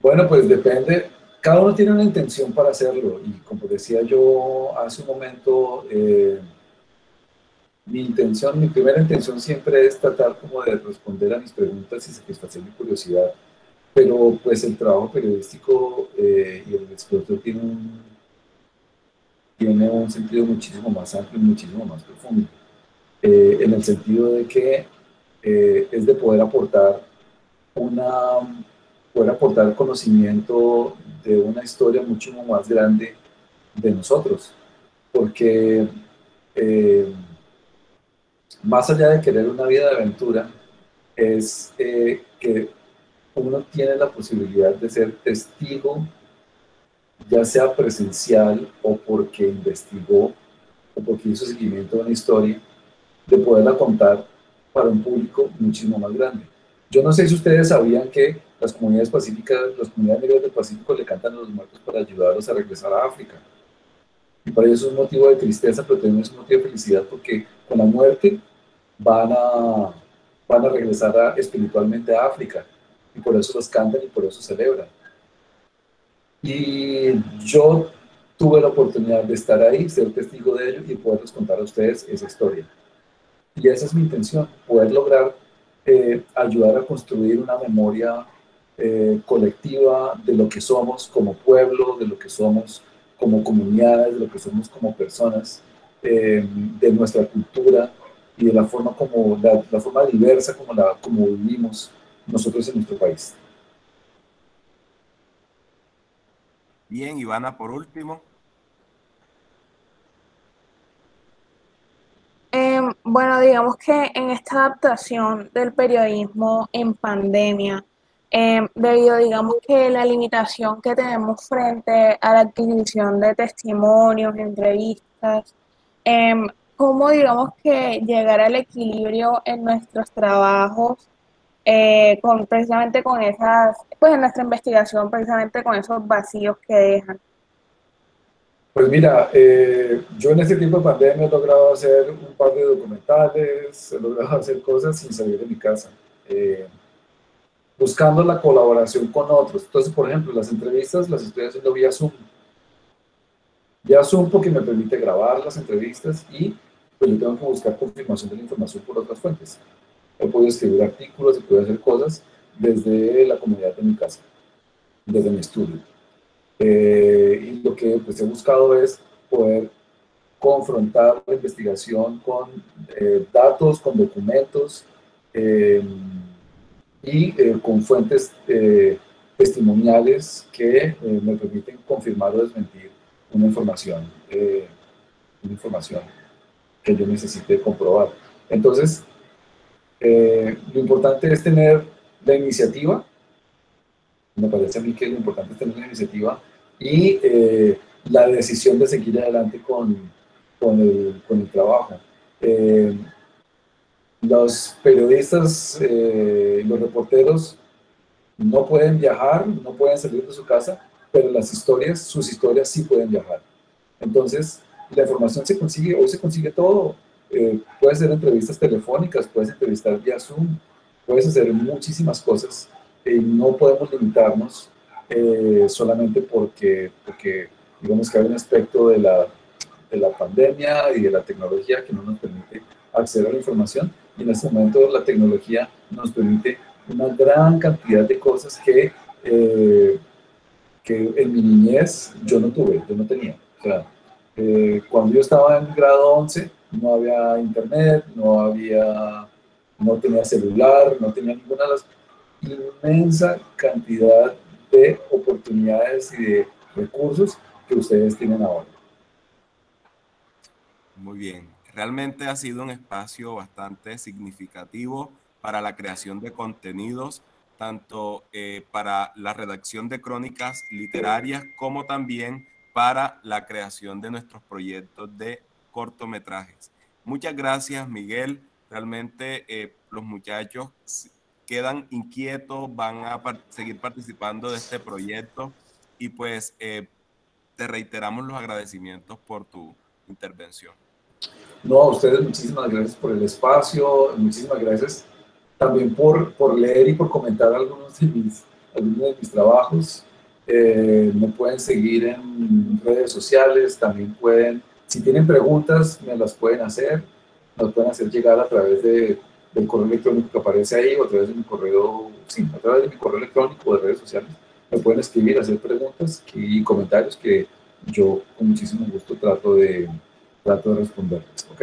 Bueno, pues depende. Cada uno tiene una intención para hacerlo y como decía yo hace un momento, mi primera intención siempre es tratar como de responder a mis preguntas y satisfacer mi curiosidad, pero pues el trabajo periodístico y el escritor tiene un sentido muchísimo más amplio y muchísimo más profundo, en el sentido de que es de poder aportar conocimiento de una historia mucho más grande de nosotros, porque más allá de querer una vida de aventura, es que uno tiene la posibilidad de ser testigo, ya sea presencial o porque investigó o porque hizo seguimiento de una historia, de poderla contar para un público muchísimo más grande. Yo no sé si ustedes sabían que las comunidades pacíficas, las comunidades negras del Pacífico le cantan a los muertos para ayudarlos a regresar a África. Y para ellos es un motivo de tristeza, pero también es un motivo de felicidad porque con la muerte van a regresar espiritualmente a África. Y por eso los cantan y por eso celebran. Y yo tuve la oportunidad de estar ahí, ser testigo de ello y poderles contar a ustedes esa historia. Y esa es mi intención, poder lograr ayudar a construir una memoria colectiva de lo que somos como pueblo, de lo que somos como comunidades, de lo que somos como personas, de nuestra cultura y de la forma como la forma diversa como vivimos nosotros en nuestro país. Bien, Ivana, por último. Bueno, digamos que en esta adaptación del periodismo en pandemia, debido, digamos que la limitación que tenemos frente a la adquisición de testimonios, entrevistas, cómo, digamos que llegar al equilibrio en nuestros trabajos, precisamente con esas, pues en nuestra investigación, precisamente con esos vacíos que dejan. Pues mira, yo en este tiempo de pandemia he logrado hacer un par de documentales, he logrado hacer cosas sin salir de mi casa, buscando la colaboración con otros. Entonces, por ejemplo, las entrevistas las estoy haciendo vía Zoom. Vía Zoom porque me permite grabar las entrevistas y pues yo tengo que buscar confirmación de la información por otras fuentes. He podido escribir artículos, he podido hacer cosas desde la comunidad de mi casa, desde mi estudio. Y lo que pues, he buscado es poder confrontar la investigación con datos, con documentos y con fuentes testimoniales que me permiten confirmar o desmentir una información que yo necesite comprobar. Entonces, lo importante es tener la iniciativa. Me parece a mí que lo importante es tener la iniciativa y la decisión de seguir adelante con el trabajo. Los periodistas, los reporteros no pueden viajar, no pueden salir de su casa, pero sus historias sí pueden viajar. Entonces, la información se consigue, hoy se consigue todo. Puedes hacer entrevistas telefónicas, puedes entrevistar vía Zoom, puedes hacer muchísimas cosas. No podemos limitarnos solamente porque digamos que hay un aspecto de la pandemia y de la tecnología que no nos permite acceder a la información, y en este momento la tecnología nos permite una gran cantidad de cosas que en mi niñez yo no tenía. O sea, cuando yo estaba en grado 11 no había internet, no tenía celular, no tenía ninguna de las inmensa cantidad de oportunidades y de recursos que ustedes tienen ahora. Muy bien. Realmente ha sido un espacio bastante significativo para la creación de contenidos, tanto para la redacción de crónicas literarias como también para la creación de nuestros proyectos de cortometrajes. Muchas gracias, Miguel. Realmente los muchachos quedan inquietos, van a seguir participando de este proyecto y pues te reiteramos los agradecimientos por tu intervención. No, a ustedes muchísimas gracias por el espacio, muchísimas gracias también por leer y por comentar algunos de mis trabajos. Me pueden seguir en redes sociales, también pueden, si tienen preguntas, me las pueden hacer llegar a través del correo electrónico que aparece ahí o a través de mi correo, a través de mi correo electrónico o de redes sociales. Me pueden escribir, hacer preguntas y comentarios que yo con muchísimo gusto trato de responderles, ¿ok?